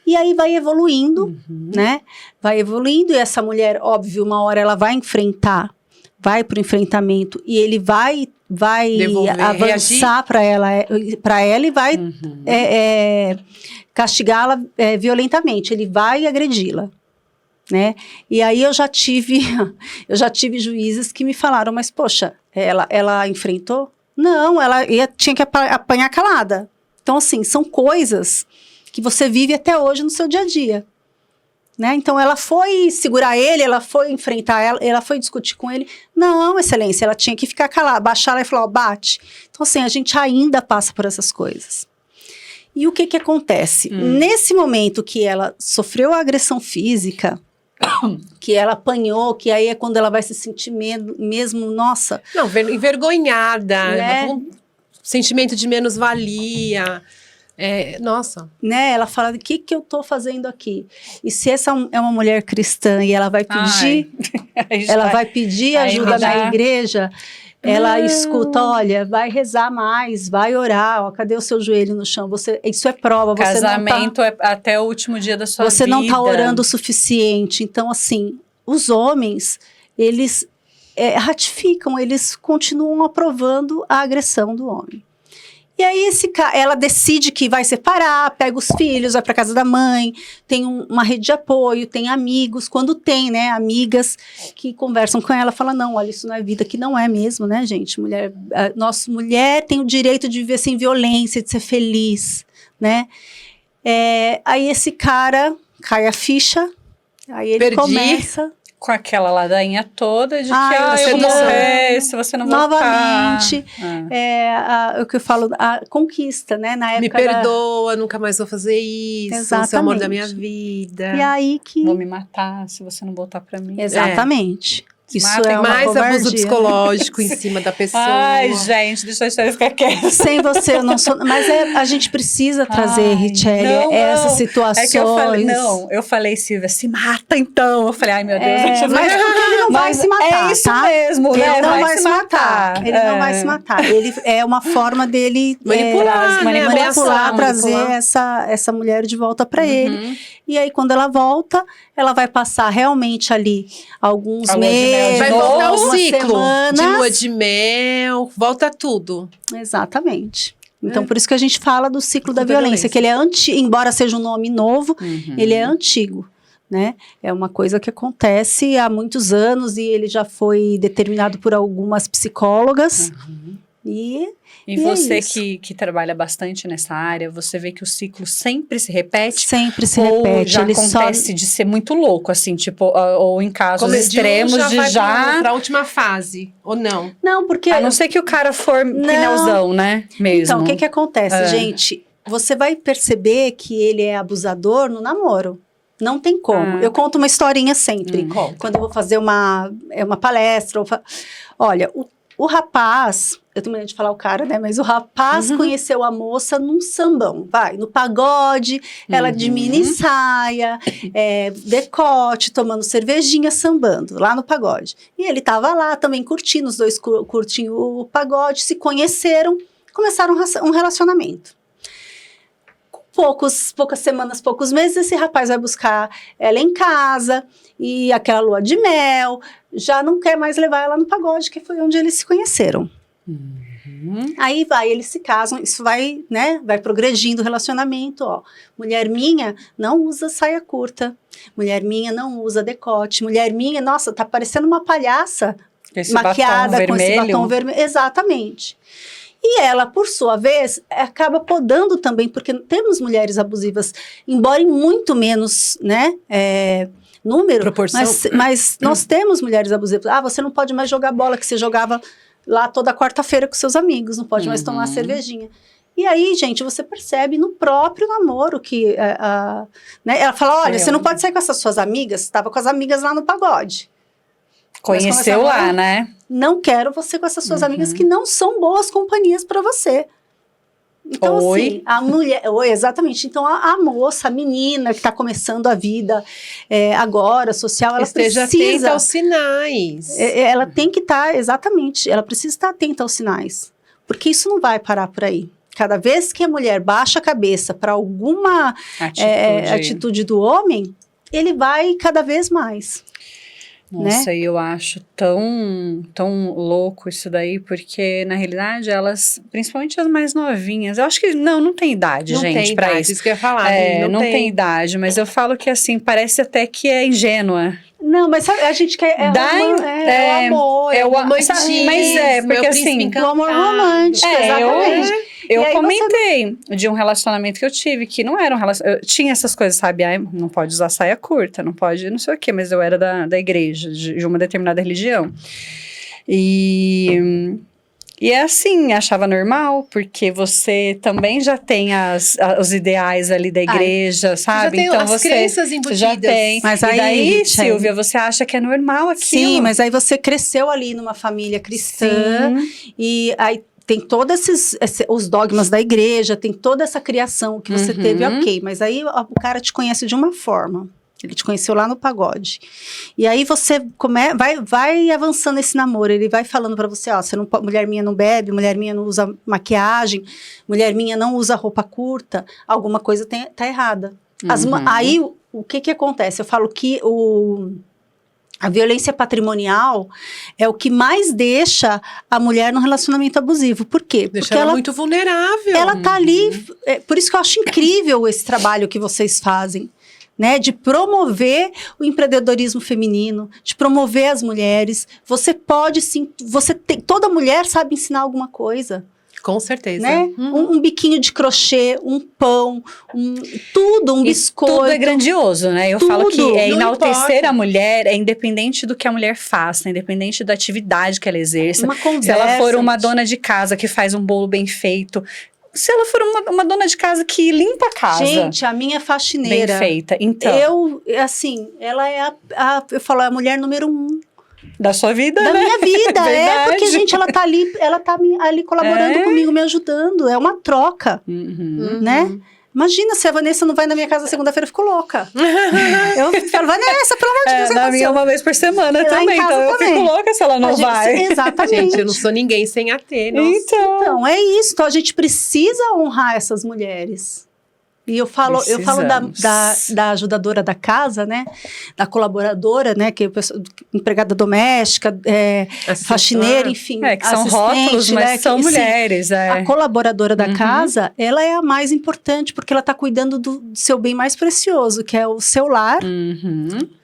E aí vai evoluindo, né? Vai evoluindo e essa mulher, óbvio, uma hora ela vai enfrentar, vai para o enfrentamento e ele vai avançar para ela e vai castigá-la violentamente. Ele vai agredi-la, né? E aí eu já tive juízes que me falaram, mas poxa, ela enfrentou? Não, ela tinha que apanhar calada. Então, assim, são coisas que você vive até hoje no seu dia a dia. Né? Então, ela foi segurar ele, ela foi enfrentar ela foi discutir com ele. Não, excelência, ela tinha que ficar calada, baixar ela e falar, bate. Então, assim, a gente ainda passa por essas coisas. E o que acontece? Nesse momento que ela sofreu a agressão física, que ela apanhou, que aí é quando ela vai se sentir mesmo, nossa... Não, envergonhada, né? Com sentimento de menos-valia... nossa. Né? Ela fala, o que eu tô fazendo aqui? E se essa é uma mulher cristã e ela vai pedir, vai pedir ajuda na igreja, ela escuta, olha, vai rezar mais, vai orar, ó, cadê o seu joelho no chão? Isso é prova. Casamento é até o último dia da sua vida. Você não tá orando o suficiente. Então, assim, os homens, eles ratificam, eles continuam aprovando a agressão do homem. E aí ela decide que vai separar, pega os filhos, vai para casa da mãe, tem uma rede de apoio, tem amigos, quando tem, né, amigas que conversam com ela, falam, não, olha, isso não é vida, que não é mesmo, né, gente, mulher tem o direito de viver sem violência, de ser feliz, né, aí esse cara cai a ficha, aí ele começa... Com aquela ladainha toda de que eu vou morrer se você não voltar. Novamente, o que eu falo, a conquista, né? Na época me perdoa, nunca mais vou fazer isso. Exatamente. Você é o amor da minha vida. E aí que... Vou me matar se você não voltar pra mim. Exatamente. Isso é uma mais covardia. Abuso psicológico em cima da pessoa. Ai, gente, deixa a história ficar quieta. Sem você, eu não sou... Mas a gente precisa trazer, Richelle, essas situações. Eu falei, Silvia, se mata então. Eu falei, ai, meu Deus. Mas porque ele não vai se matar, é isso mesmo, ele né? Não vai se matar. Ele não vai se matar. Ele é uma forma dele... Manipular, trazer essa mulher de volta para ele. E aí, quando ela volta, ela vai passar realmente ali alguns A lua de mel meses, de Vai novo, voltar o algumas ciclo semanas. de lua de mel, volta tudo. Exatamente. Então, por isso que a gente fala do ciclo da Da violência, violência. que ele é antigo, embora seja um nome novo, Uhum. ele é antigo, né? É uma coisa que acontece há muitos anos e ele já foi determinado por algumas psicólogas. E E E é você isso. que trabalha bastante nessa área, você vê que o ciclo sempre se repete? sempre se Ou repete. já Ele acontece de ser muito louco, assim, tipo, ou em casos Como extremos de vai já... pra última fase, ou não? Não, porque... A não ser que o cara for Não. pneuzão, né? Mesmo. Então, o que acontece, É. gente? Você vai perceber que ele é abusador no namoro. Não tem como. Ah. Eu conto uma historinha sempre. Conta. Quando eu vou fazer uma palestra. Olha, o rapaz, eu tenho medo de falar o cara, né? Mas o rapaz conheceu a moça num sambão, no pagode, ela de mini saia, decote, tomando cervejinha, sambando, lá no pagode. E ele tava lá também curtindo, os dois curtindo o pagode, se conheceram, começaram um relacionamento. Poucas semanas, poucos meses, esse rapaz vai buscar ela em casa e aquela lua de mel, já não quer mais levar ela no pagode, que foi onde eles se conheceram. Aí eles se casam, isso vai, né, vai progredindo o relacionamento, ó. Mulher minha não usa saia curta, mulher minha não usa decote, mulher minha, nossa, tá parecendo uma palhaça Esse maquiada batom com esse batom vermelho. Exatamente. E ela, por sua vez, acaba podando também, porque temos mulheres abusivas, embora em muito menos, né, número, Proporção. mas nós temos mulheres abusivas. Ah, você não pode mais jogar bola, que você jogava lá toda quarta-feira com seus amigos, não pode mais tomar cervejinha. E aí, gente, você percebe no próprio namoro que, né, ela fala, olha, você não pode sair com essas suas amigas, estava com as amigas lá no pagode. Conheceu lá, né? Não quero você com essas suas amigas que não são boas companhias para você. Então, assim, a mulher... Oi, exatamente. Então, a moça, a menina que está começando a vida agora, social, ela Esteja precisa... atenta aos sinais. Ela tem que estar, exatamente, ela precisa estar atenta aos sinais. Porque isso não vai parar por aí. Cada vez que a mulher baixa a cabeça para alguma atitude do homem, ele vai cada vez mais. Nossa, né? e eu acho tão louco isso daí, porque na realidade elas, principalmente as mais novinhas, eu acho que não tem idade, Não gente, tem pra idade, isso. isso que eu ia falar. Não tem idade, mas eu falo que assim, parece até que é ingênua. Não, mas sabe, a gente quer... o amor, é o romantismo, mas porque assim, o amor romântico, exatamente. Eu comentei de um relacionamento que eu tive, que não era um relacionamento... Tinha essas coisas, sabe? Ai, não pode usar saia curta, não pode não sei o quê, mas eu era da igreja, de uma determinada religião. E é assim, achava normal, porque você também já tem os ideais ali da igreja, sabe? Já tem então as crenças embutidas. Já tem. Mas e aí, daí, Silvia, você acha que é normal aquilo? Sim, mas aí você cresceu ali numa família cristã, e aí tem todos os dogmas da igreja, tem toda essa criação que você teve, ok. Mas aí o cara te conhece de uma forma. Ele te conheceu lá no pagode. E aí você vai avançando esse namoro. Ele vai falando pra você, ó, mulher minha não bebe, mulher minha não usa maquiagem, mulher minha não usa roupa curta. Alguma coisa tá errada. Aí, o que acontece? Eu falo que a violência patrimonial é o que mais deixa a mulher num relacionamento abusivo. Por quê? Deixa Porque ela muito vulnerável. Ela tá ali... por isso que eu acho incrível esse trabalho que vocês fazem. Né, de promover o empreendedorismo feminino, de promover as mulheres. Você pode sim, toda mulher sabe ensinar alguma coisa. Com certeza. Né? Um biquinho de crochê, um pão, um biscoito. Tudo é grandioso, né? Eu falo que enaltecer importa. a mulher é independente do que a mulher faça, independente da atividade que ela exerça. Uma conversa, se ela for uma gente. dona de casa que faz um bolo bem feito, se ela for uma dona de casa que limpa a casa. Gente, a minha faxineira. Bem feita. Então. Ela é eu falo, a mulher número 1. Da sua vida, Da né? minha vida, Verdade. porque, gente, ela tá ali colaborando comigo, me ajudando. É uma troca, né? Imagina se a Vanessa não vai na minha casa segunda-feira, eu fico louca. Eu falo, Vanessa, pelo amor de Deus, na minha uma vez por semana também, então eu fico louca se ela não vai. Exatamente. Gente, eu não sou ninguém sem AT, nossa. Então, é isso. Então, a gente precisa honrar essas mulheres. E eu falo da ajudadora da casa, né? Da colaboradora, né? Que é empregada doméstica, faxineira, enfim. Que são rótulos, mas né, são mulheres. A colaboradora da casa, ela é a mais importante, porque ela está cuidando do seu bem mais precioso, que é o seu lar,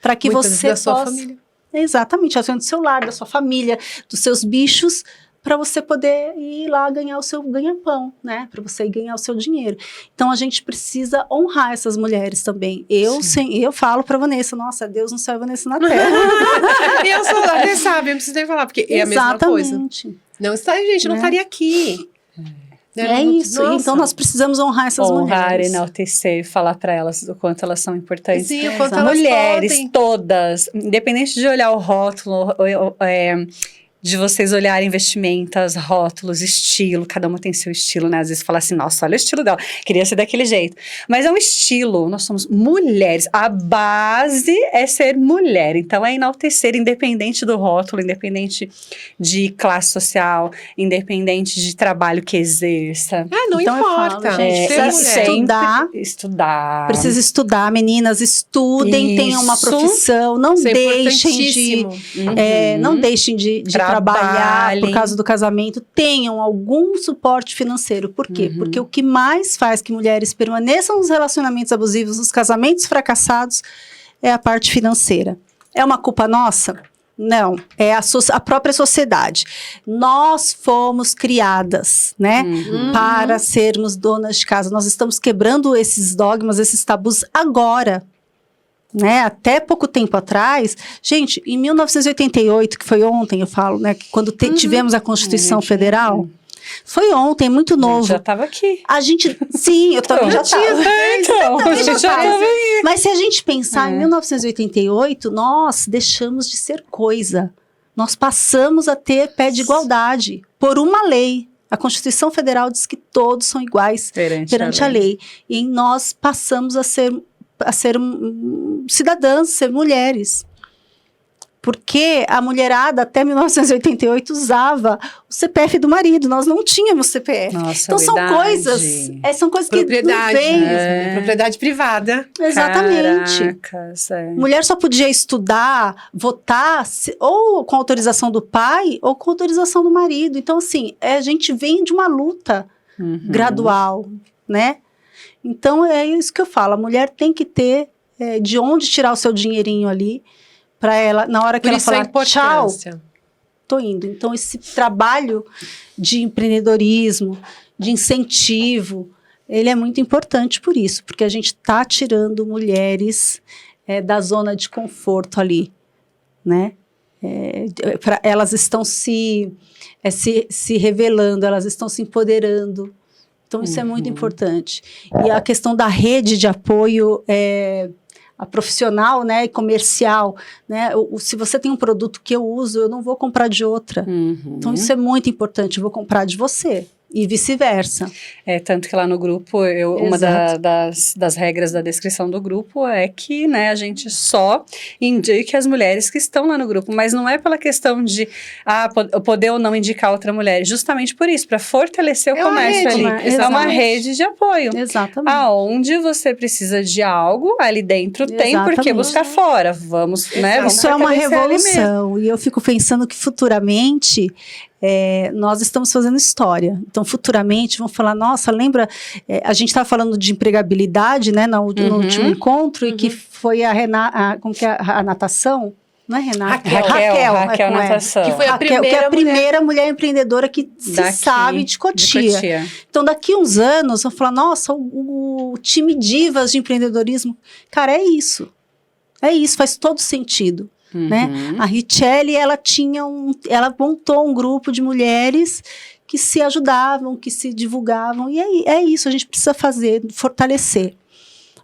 para que muitas você vezes da sua família. Exatamente, ela do seu lar, da sua família, dos seus bichos, para você poder ir lá ganhar o seu ganha-pão, né? Para você ir ganhar o seu dinheiro. Então, a gente precisa honrar essas mulheres também. Eu falo para Vanessa, nossa, Deus no céu e Vanessa na terra. Eu sou lá, você sabe, eu não preciso nem falar, porque é a mesma coisa. Não está, gente, não estaria aqui. É isso. Nossa. Então, nós precisamos honrar essas mulheres. Honrar, enaltecer, falar para elas o quanto elas são importantes. Sim, o quanto elas mulheres, podem. Todas, independente de olhar o rótulo, de vocês olharem vestimentas, rótulos, estilo, cada uma tem seu estilo, né? Às vezes fala assim, nossa, olha o estilo dela, queria ser daquele jeito. Mas é um estilo, nós somos mulheres, a base é ser mulher, então é enaltecer, independente do rótulo, independente de classe social, independente de trabalho que exerça. Não então importa, gente, precisa estudar. Precisa estudar, meninas, estudem, tenham uma profissão, não deixem não deixem de trabalhar por causa do casamento, tenham algum suporte financeiro. Por quê? Porque o que mais faz que mulheres permaneçam nos relacionamentos abusivos, nos casamentos fracassados, é a parte financeira. É uma culpa nossa? Não, é a própria sociedade. Nós fomos criadas, né, para sermos donas de casa. Nós estamos quebrando esses dogmas, esses tabus agora. Né, até pouco tempo atrás, gente, em 1988, que foi ontem, eu falo, né, que quando tivemos a Constituição Federal, foi ontem, muito novo. Já estava aqui. Sim, eu também já estava. Aí. Mas se a gente pensar em 1988, nós deixamos de ser coisa. Nós passamos a ter pé de igualdade por uma lei. A Constituição Federal diz que todos são iguais perante a lei. E nós passamos a ser cidadãs, ser mulheres. Porque a mulherada, até 1988, usava o CPF do marido. Nós não tínhamos CPF. Nossa, então, são coisas que propriedade, não vem. Propriedade privada. Exatamente. Caracas, Mulher só podia estudar, votar, ou com autorização do pai, ou com autorização do marido. Então, assim, a gente vem de uma luta gradual, né? Então, é isso que eu falo. A mulher tem que ter de onde tirar o seu dinheirinho ali, para ela, na hora que ela falar tchau, tô indo. Então, esse trabalho de empreendedorismo, de incentivo, ele é muito importante por isso, porque a gente está tirando mulheres da zona de conforto ali, né? Elas estão se revelando, elas estão se empoderando. Então, isso é muito importante. E a questão da rede de apoio a profissional, né, e comercial, né, se você tem um produto que eu uso, eu não vou comprar de outra. Então, isso é muito importante, eu vou comprar de você. E vice-versa. Tanto que lá no grupo, uma das regras da descrição do grupo é que, né, a gente só indique as mulheres que estão lá no grupo, mas não é pela questão de poder ou não indicar outra mulher, justamente por isso, para fortalecer o comércio ali. É uma rede de apoio. Exatamente. Aonde você precisa de algo, ali dentro tem, porque buscar fora. Vamos, né? Isso é uma revolução. E eu fico pensando que futuramente nós estamos fazendo história. Então, futuramente, vão falar, nossa, lembra, a gente estava falando de empregabilidade, né, no último encontro, e que foi como que é a natação? Não é Renata? Raquel Natação. Que foi a primeira mulher empreendedora que se sabe de Cotia. Então, daqui uns anos, vão falar, nossa, o time divas de empreendedorismo. Cara, é isso. É isso, faz todo sentido. Né? A Richelle, ela montou um grupo de mulheres que se ajudavam, que se divulgavam, e é isso, a gente precisa fortalecer.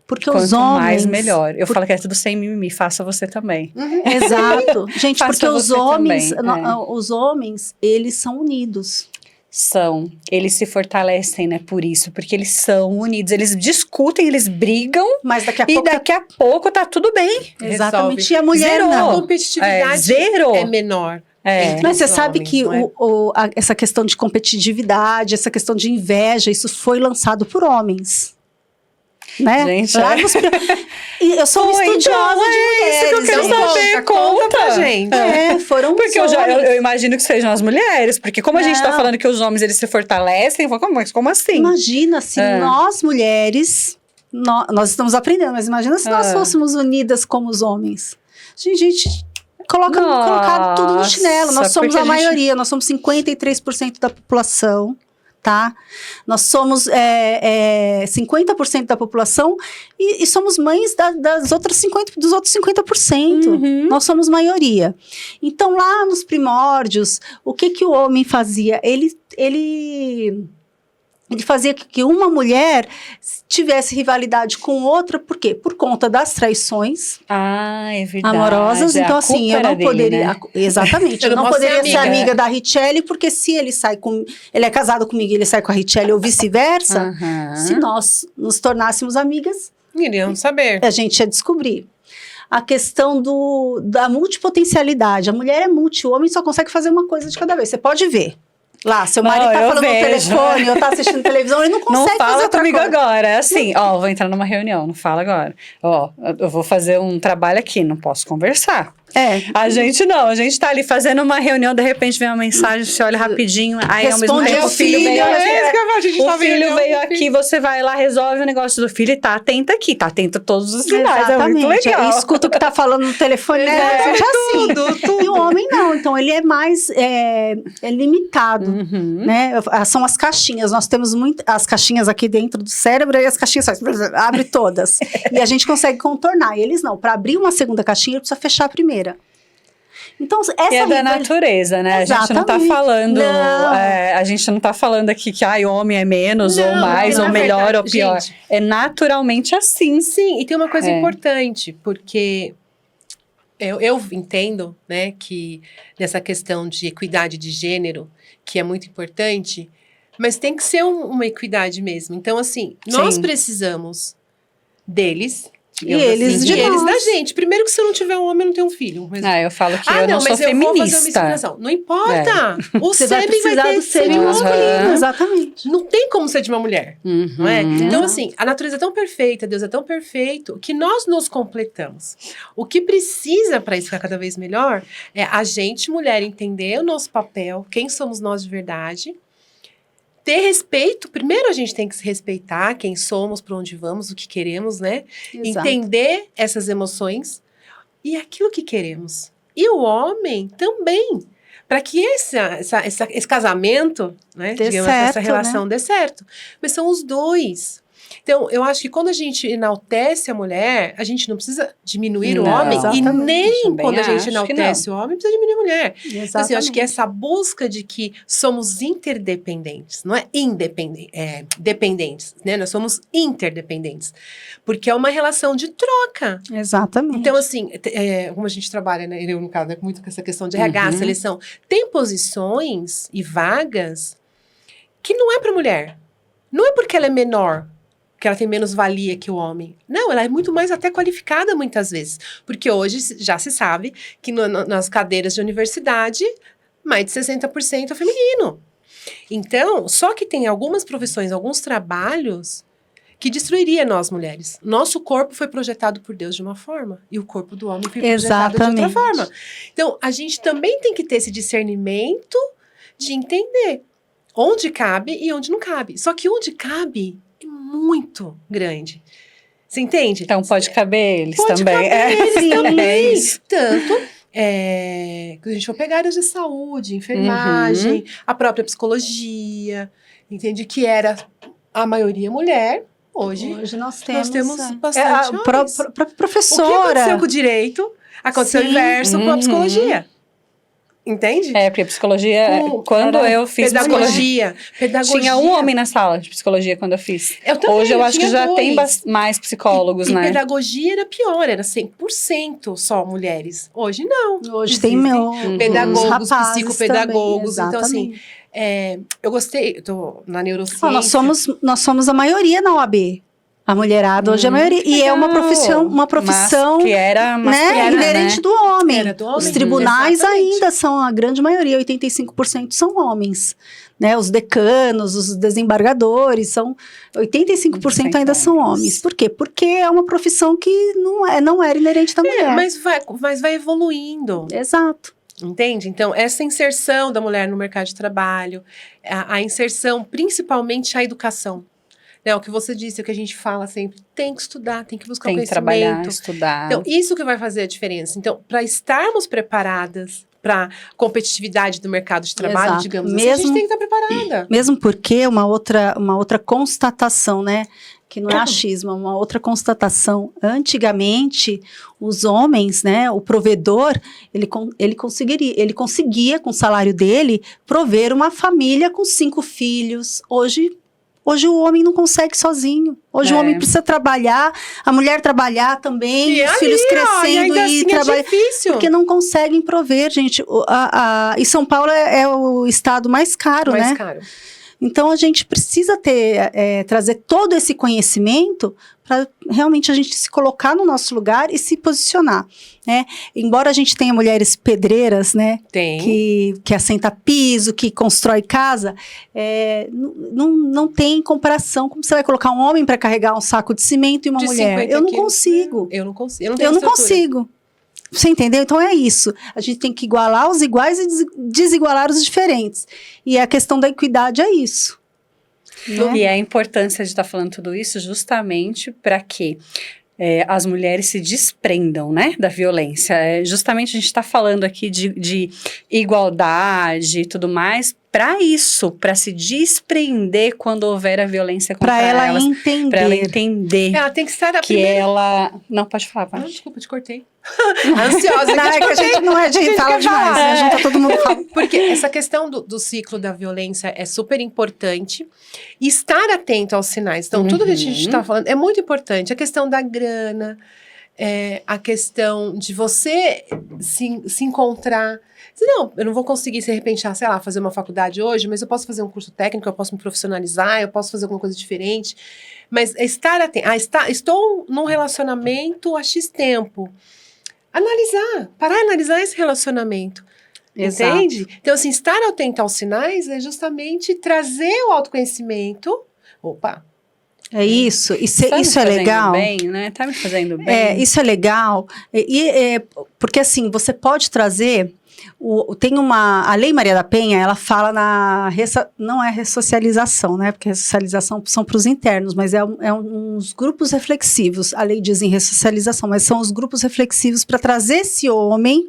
Porque os homens... mais, melhor. Eu falo que é tudo sem mimimi, faça você também. Exato. Gente, porque os homens, eles são unidos. Eles se fortalecem, né, por isso, porque eles são unidos, eles discutem, eles brigam, mas daqui a pouco tá tudo bem. Exatamente, resolve. E a mulher não. A competitividade é menor. Mas você sabe que essa questão de competitividade, essa questão de inveja, isso foi lançado por homens. né? Gente, Lá nos E eu sou uma estudiosa de mulheres. Isso que eu quero então, saber. Conta pra gente. Foram Porque eu imagino que sejam as mulheres. Porque como a gente tá Não. falando que os homens, eles se fortalecem, como assim? Imagina se nós, mulheres, nós estamos aprendendo, mas imagina se nós fôssemos unidas como os homens. Gente, colocar tudo no chinelo. Nós somos a maioria, nós somos 53% da população. Tá? Nós somos 50% da população e somos mães dos outros 50%. Nós somos maioria. Então, lá nos primórdios, o que o homem fazia? Ele fazia que uma mulher tivesse rivalidade com outra, por quê? Por conta das traições é verdade. amorosas. Então, assim, eu não poderia. Né? Eu Exatamente. Eu não não posso ser poderia ser amiga. amiga da Richelle, porque se ele ele é casado comigo e ele sai com a Richelle ou vice-versa, se nós nos tornássemos amigas, Iriam saber. a gente ia descobrir. A questão da multipotencialidade. A mulher é multi, o homem só consegue fazer uma coisa de cada vez. Você pode ver. Lá, seu marido tá falando no telefone, ou tá assistindo televisão, ele não consegue fazer outra comigo coisa. agora. É assim, vou entrar numa reunião, não fala agora. Eu vou fazer um trabalho aqui, não posso conversar. A gente tá ali fazendo uma reunião, de repente vem uma mensagem, você olha rapidinho, aí ao mesmo tempo o filho veio aqui, você vai lá, resolve o negócio do filho e tá atenta aqui, tá atenta a todos os sinais, é muito legal. Escuta o que tá falando no telefone, né? Tudo. E o homem não, então ele é mais limitado, né? São as caixinhas, nós temos as caixinhas aqui dentro do cérebro e as caixinhas abre todas. E a gente consegue contornar, eles não. Para abrir uma segunda caixinha, ele precisa fechar a primeira. Então, essa da natureza, né? Exatamente. A gente não tá falando. Não. A gente não tá falando aqui que homem é menos, ou mais, ou melhor, verdade, ou pior. gente, é naturalmente assim. Sim, e tem uma coisa importante, porque eu entendo, né, que nessa questão de equidade de gênero, que é muito importante, mas tem que ser uma equidade mesmo. Então, assim, nós precisamos deles. E eles assim, de eles nós. da gente. Primeiro que se eu não tiver um homem, eu não tenho um filho. Mas... eu falo que eu não sou mas eu feminista. vou fazer uma inseminação. Não importa. O Você vai sêmen precisar ter do sêmen um masculino, homem. exatamente. Não tem como ser de uma mulher, não é? Então, assim, a natureza é tão perfeita, Deus é tão perfeito, que nós nos completamos. O que precisa para isso ficar cada vez melhor é a gente, mulher, entender o nosso papel, quem somos nós de verdade, ter respeito. Primeiro a gente tem que se respeitar, quem somos, para onde vamos, o que queremos, né? Exato. Entender essas emoções e aquilo que queremos. E o homem também. Para que esse casamento, né, digamos, essa relação dê certo. Mas são os dois. Então, eu acho que quando a gente enaltece a mulher, a gente não precisa diminuir o homem. exatamente. E nem Também quando a gente acho que enaltece o homem, precisa diminuir a mulher. Exatamente. Então, assim, eu acho que essa busca de que somos interdependentes, não é dependentes, né? Nós somos interdependentes. Porque é uma relação de troca. Exatamente. Então, assim, como a gente trabalha, né, eu no caso, né, muito com essa questão de RH, seleção, tem posições e vagas que não é para mulher. Não é porque ela é menor, que ela tem menos valia que o homem. Não, ela é muito mais até qualificada muitas vezes. Porque hoje já se sabe que nas cadeiras de universidade, mais de 60% é feminino. Então, só que tem algumas profissões, alguns trabalhos que destruiria nós mulheres. Nosso corpo foi projetado por Deus de uma forma e o corpo do homem foi projetado de outra forma. Então, a gente também tem que ter esse discernimento de entender onde cabe e onde não cabe. Só que onde cabe é muito grande. Você entende? Então pode caber eles Pode também. caber eles também. Isso. Tanto que a gente for pegar áreas de saúde, enfermagem, a própria psicologia, entende? Que era a maioria mulher. Hoje nós temos bastante homens. Professora. O que aconteceu com o direito, aconteceu o inverso com a psicologia. Entende? Porque a psicologia, quando eu fiz pedagogia, tinha um homem na sala de psicologia quando eu fiz. Eu também, hoje eu acho que já dois. tem mais psicólogos, né? E pedagogia era pior, era 100% só mulheres. Hoje não. Hoje tem pedagogos, psicopedagogos. Também, então, assim, eu gostei, eu tô na neurociência. Nós somos a maioria na OAB. A mulherada hoje é a maioria. E é uma profissão que era masculina, inerente do homem. Era do homem. Os tribunais Exatamente. ainda são, a grande maioria, 85% são homens. Né? Os decanos, os desembargadores, 85% ainda são homens. Por quê? Porque é uma profissão que não era inerente da mulher. Mas vai evoluindo. Exato. Entende? Então, essa inserção da mulher no mercado de trabalho, a inserção, principalmente a educação. O que você disse, o que a gente fala sempre, tem que estudar, tem que buscar conhecimento. Tem que trabalhar, estudar. Então, isso que vai fazer a diferença. Então, para estarmos preparadas para competitividade do mercado de trabalho, Exato. digamos assim, a gente tem que estar preparada. Mesmo porque uma outra constatação, né? Que não é achismo, é uma outra constatação. Antigamente, os homens, né, o provedor, ele conseguia, com o salário dele, prover uma família com 5 filhos. Hoje o homem não consegue sozinho. Hoje o homem precisa trabalhar, a mulher trabalhar também, os filhos crescendo e trabalhar. É difícil. Porque não conseguem prover, gente. E São Paulo é o estado mais caro, né? Mais caro. Então, a gente precisa trazer todo esse conhecimento para realmente a gente se colocar no nosso lugar e se posicionar, né? Embora a gente tenha mulheres pedreiras, né? Que assenta piso, que constrói casa, não tem comparação. Como você vai colocar um homem para carregar um saco de cimento e uma mulher? Eu não consigo. Eu não consigo. Eu não consigo. Você entendeu? Então é isso. A gente tem que igualar os iguais e desigualar os diferentes. E a questão da equidade é isso. Né? E a importância de estar falando tudo isso justamente para que as mulheres se desprendam, né, da violência. Justamente a gente está falando aqui de igualdade e tudo mais para isso, para se desprender quando houver a violência contra elas. Para ela entender. Ela tem que estar Não, pode falar, Paty. Desculpa, te cortei. Ansiosa. Não, é que a gente não é de fala demais, né? Junta todo mundo fala. Porque essa questão do ciclo da violência é super importante. E estar atento aos sinais. Então, tudo que a gente está falando é muito importante. A questão da grana, a questão de você se encontrar. Não, eu não vou conseguir, de repente, sei lá, fazer uma faculdade hoje, mas eu posso fazer um curso técnico, eu posso me profissionalizar, eu posso fazer alguma coisa diferente. Mas estar atento. Estou num relacionamento há X tempo. Parar e analisar esse relacionamento. Exato. Entende? Então, assim, estar atento aos sinais é justamente trazer o autoconhecimento. Opa! É isso. Tá Isso é legal. Bem, né? Tá me fazendo bem. Isso é legal. Porque, assim, você pode trazer. A Lei Maria da Penha, ela fala não é ressocialização, né? Porque ressocialização são para os internos, mas uns grupos reflexivos. A lei diz em ressocialização, mas são os grupos reflexivos para trazer esse homem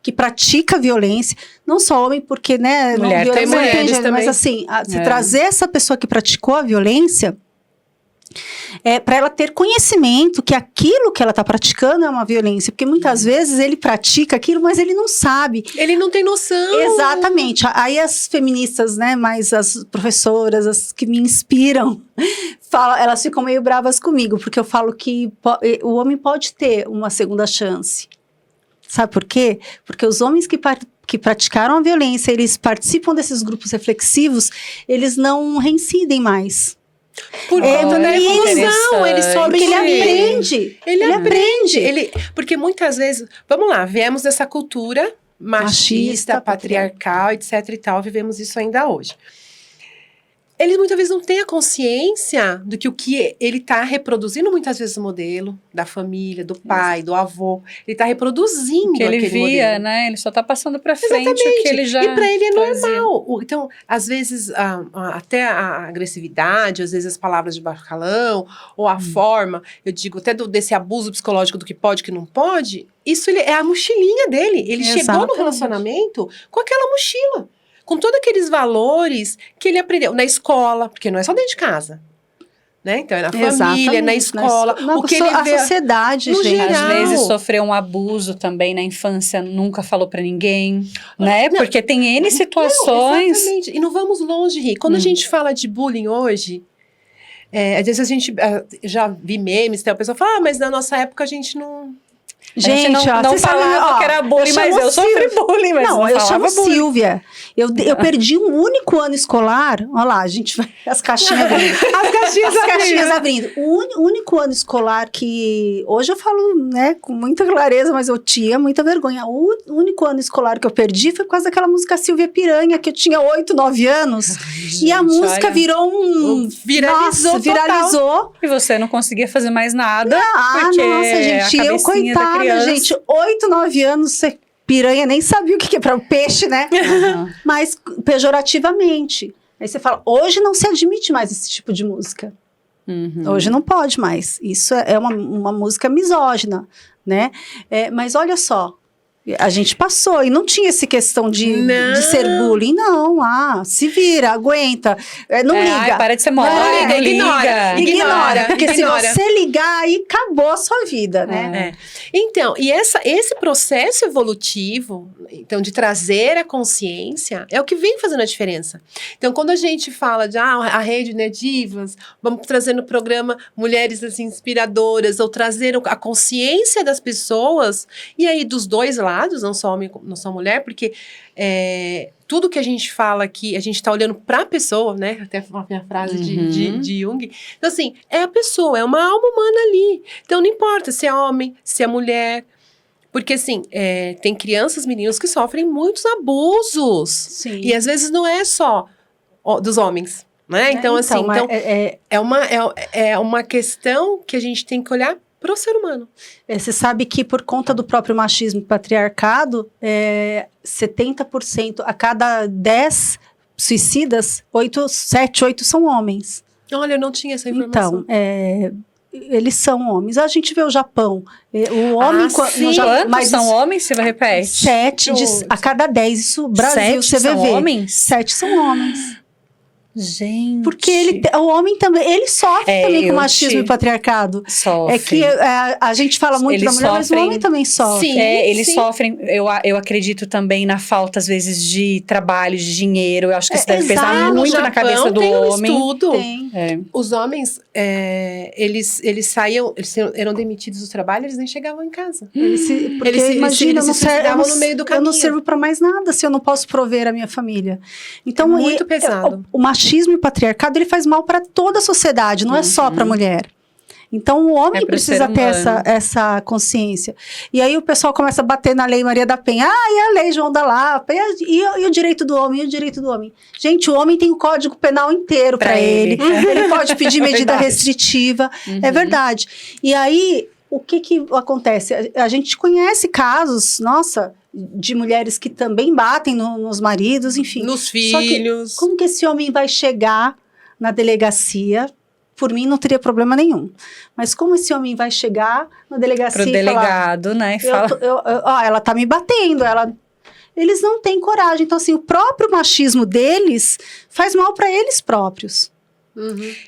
que pratica violência, não só homem, porque, né? Mulher tem mulheres também. Mas assim, se trazer essa pessoa que praticou a violência, para ela ter conhecimento que aquilo que ela está praticando é uma violência, porque muitas vezes ele pratica aquilo, mas ele não sabe. Ele não tem noção. Exatamente. Aí as feministas, né, mas as professoras, as que me inspiram, elas ficam meio bravas comigo, porque eu falo que o homem pode ter uma segunda chance. Sabe por quê? Porque os homens que praticaram a violência, eles participam desses grupos reflexivos, eles não reincidem mais. Por conta da evolução, ele sobe. Porque ele aprende. Ele aprende. Porque muitas vezes, vamos lá, viemos dessa cultura machista, patriarcal, etc e tal, vivemos isso ainda hoje. Eles muitas vezes não têm a consciência do que o que ele está reproduzindo, muitas vezes o modelo da família, do pai, do avô. Ele está reproduzindo que ele via, modelo. Né? Ele só está passando para frente o que ele já E para ele é fazia. normal. Então, às vezes, até a agressividade, às vezes as palavras de baixo calão, ou a forma, eu digo, até desse abuso psicológico do que pode e que não pode, isso é a mochilinha dele. Ele chegou no relacionamento com aquela mochila. Com todos aqueles valores que ele aprendeu na escola, porque não é só dentro de casa. Né? Então, é na família, na escola. O que ele vê, a sociedade, gente. Geral. Às vezes sofreu um abuso também na infância, nunca falou pra ninguém, né? Porque tem N situações. Exatamente. E não vamos longe, Ri. Quando a gente fala de bullying hoje, às vezes a gente já vi memes, tem a pessoa fala, mas na nossa época a gente não... Gente, não falava que era bullying, mas eu sofri bullying, mas não eu chamo bullying. Silvia. Eu perdi um único ano escolar. Olha lá, a gente vai. As caixinhas abrindo. As caixinhas abrindo. O único ano escolar que. Hoje eu falo, né, com muita clareza, mas eu tinha muita vergonha. O único ano escolar que eu perdi foi por causa daquela música Silvia Piranha, que eu tinha 8, 9 anos. E a música virou viralizou. E você não conseguia fazer mais nada. Nossa, gente, eu, coitada, gente, 8, 9 anos, você piranha nem sabia o que é para o peixe, né? Mas pejorativamente. Aí você fala, hoje não se admite mais esse tipo de música. Hoje não pode mais. Isso é uma música misógina, né? Mas olha só, a gente passou e não tinha essa questão de ser bullying, não. Se vira, aguenta, não liga. Ai, para de ser mole, ignora. Porque se você ligar, aí acabou a sua vida, né? Então, e esse processo evolutivo, então, de trazer a consciência, é o que vem fazendo a diferença. Então, quando a gente fala de a rede, né, divas, vamos trazer no programa mulheres assim, inspiradoras, ou trazer a consciência das pessoas, e aí dos dois lados, não só homem, não só mulher, porque tudo que a gente fala aqui, a gente está olhando para a pessoa, né? Até a minha frase de Jung. Então, assim, é a pessoa, é uma alma humana ali. Então, não importa se é homem, se é mulher. Porque, assim, tem crianças, meninos que sofrem muitos abusos. Sim. E, às vezes, não é só dos homens, né? Então, assim, é uma questão que a gente tem que olhar para o ser humano. Você sabe que por conta do próprio machismo e patriarcado, 70% a cada 10 suicidas, 7, 8 são homens. Olha, eu não tinha essa informação. Então, eles são homens. A gente vê o Japão. O homem... Quantos são homens, você repete? 7 a cada 10. Isso, Brasil, 7 são homens? 7 são homens. Gente. Porque o homem também, ele sofre também com machismo e patriarcado. Sofre. É que a gente fala muito da mulher, mas o homem também sofre. Sim, eles sofrem, eu acredito também na falta, às vezes, de trabalho, de dinheiro. Eu acho que isso deve pesar muito na cabeça do homem. Estudo. Os homens, eles eram demitidos do trabalho, eles nem chegavam em casa. Imagina, eles se suicidavam no meio do caminho. Eu não sirvo para mais nada se eu não posso prover a minha família. Então, muito pesado. O machismo e o patriarcado, ele faz mal para toda a sociedade, não é só para a mulher. Então, o homem precisa ter essa consciência. E aí, o pessoal começa a bater na Lei Maria da Penha. E a Lei João da Lapa? E o direito do homem? E o direito do homem? Gente, o homem tem o Código Penal inteiro para ele. Ele pode pedir medida restritiva. É verdade. E aí, o que acontece? A gente conhece casos, de mulheres que também batem nos maridos, enfim. Nos filhos. Como que esse homem vai chegar na delegacia? Por mim, não teria problema nenhum. Mas como esse homem vai chegar na delegacia pro delegado, né? Ela tá me batendo, Eles não têm coragem. Então, assim, o próprio machismo deles faz mal para eles próprios.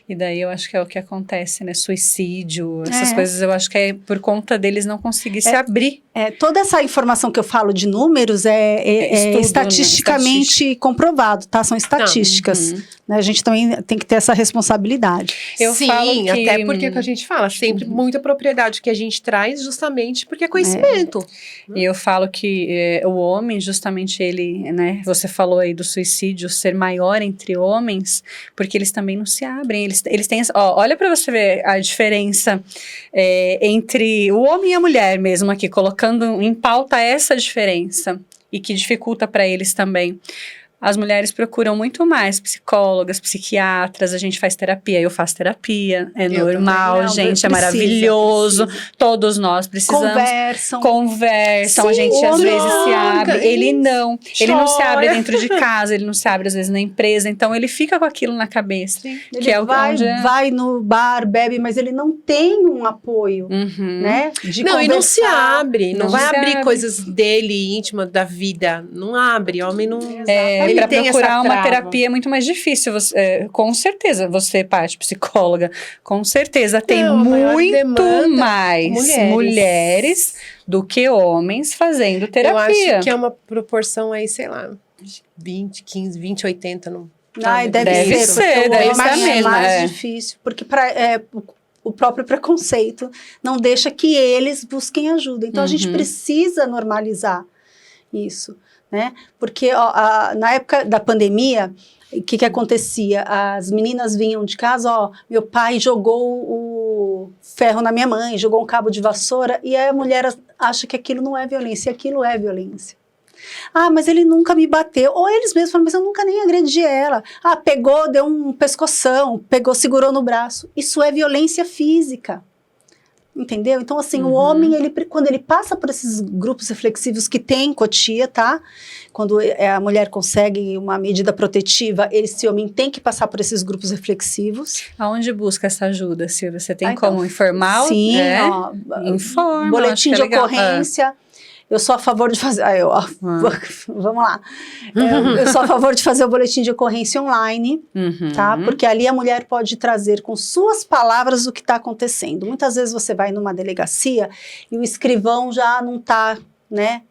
E daí eu acho que é o que acontece, né? Suicídio, essas coisas, eu acho que é por conta deles não conseguir se abrir. Toda essa informação que eu falo de números estudo, estatisticamente comprovado, tá? São estatísticas. Né? A gente também tem que ter essa responsabilidade. Sim, até porque a gente fala, sempre muita propriedade que a gente traz justamente porque é conhecimento. E eu falo que o homem, justamente ele, né? Você falou aí do suicídio ser maior entre homens, porque eles também não se abrem. Eles têm... olha para você ver a diferença entre o homem e a mulher mesmo aqui, colocando em pauta essa diferença e que dificulta para eles também. As mulheres procuram muito mais psicólogas, psiquiatras, a gente faz terapia, eu faço terapia, é normal, gente, é maravilhoso, todos nós precisamos. Conversam, a gente às vezes se abre, ele não se abre dentro de casa, ele não se abre às vezes na empresa, então ele fica com aquilo na cabeça. Ele vai no bar, bebe, mas ele não tem um apoio, né? E não se abre, não vai abrir coisas dele, íntima, da vida, não abre, homem não... Para procurar uma terapia é muito mais difícil, com certeza, você, parte psicóloga, com certeza tem muito mais mulheres do que homens fazendo terapia. Eu acho que é uma proporção aí, sei lá, 20, 15, 20, 80, não... Deve ser mesmo. mais difícil, porque o próprio preconceito não deixa que eles busquem ajuda. Então, a gente precisa normalizar isso, né? Porque na época da pandemia, o que acontecia? As meninas vinham de casa, meu pai jogou o ferro na minha mãe, jogou um cabo de vassoura, e aí a mulher acha que aquilo não é violência, e aquilo é violência. Mas ele nunca me bateu. Ou eles mesmos falam, mas eu nunca nem agredi ela. Pegou, deu um pescoção, segurou no braço. Isso é violência física. Entendeu? Então, assim, o homem, quando ele passa por esses grupos reflexivos que tem em Cotia, tá? Quando a mulher consegue uma medida protetiva, esse homem tem que passar por esses grupos reflexivos. Aonde busca essa ajuda, Silvia? Você tem como informar? Sim, informa. Boletim de ocorrência. Eu sou a favor de fazer... Vamos lá. Eu sou a favor de fazer o boletim de ocorrência online, tá? Porque ali a mulher pode trazer com suas palavras o que está acontecendo. Muitas vezes você vai numa delegacia e o escrivão já não está, né?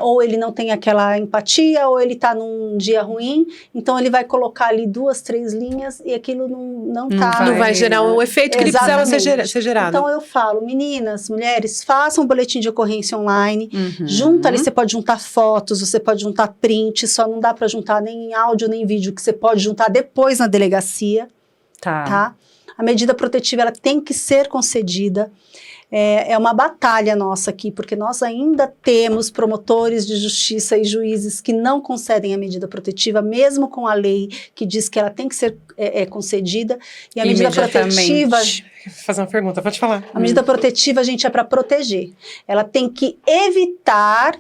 Ou ele não tem aquela empatia, ou ele está num dia ruim, então ele vai colocar ali 2, 3 linhas e aquilo não vai gerar o efeito que ele precisava ser gerado. Então eu falo, meninas, mulheres, façam um boletim de ocorrência online, junta ali, você pode juntar fotos, você pode juntar print, só não dá para juntar nem áudio nem vídeo, que você pode juntar depois na delegacia, tá? A medida protetiva, ela tem que ser concedida. É uma batalha nossa aqui, porque nós ainda temos promotores de justiça e juízes que não concedem a medida protetiva, mesmo com a lei que diz que ela tem que ser concedida. E a medida protetiva... Vou fazer uma pergunta, pode falar. A medida protetiva, gente, é para proteger. Ela tem que evitar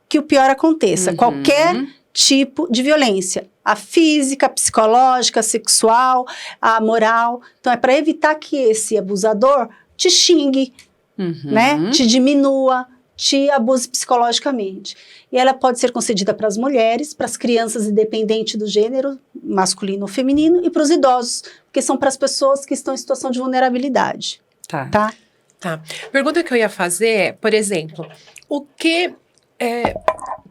que o pior aconteça. Qualquer tipo de violência. A física, a psicológica, a sexual, a moral. Então, é para evitar que esse abusador te xingue, né? Te diminua, te abuse psicologicamente. E ela pode ser concedida para as mulheres, para as crianças, independente do gênero, masculino ou feminino, e para os idosos, porque são para as pessoas que estão em situação de vulnerabilidade. Tá. Pergunta que eu ia fazer é, por exemplo, o que...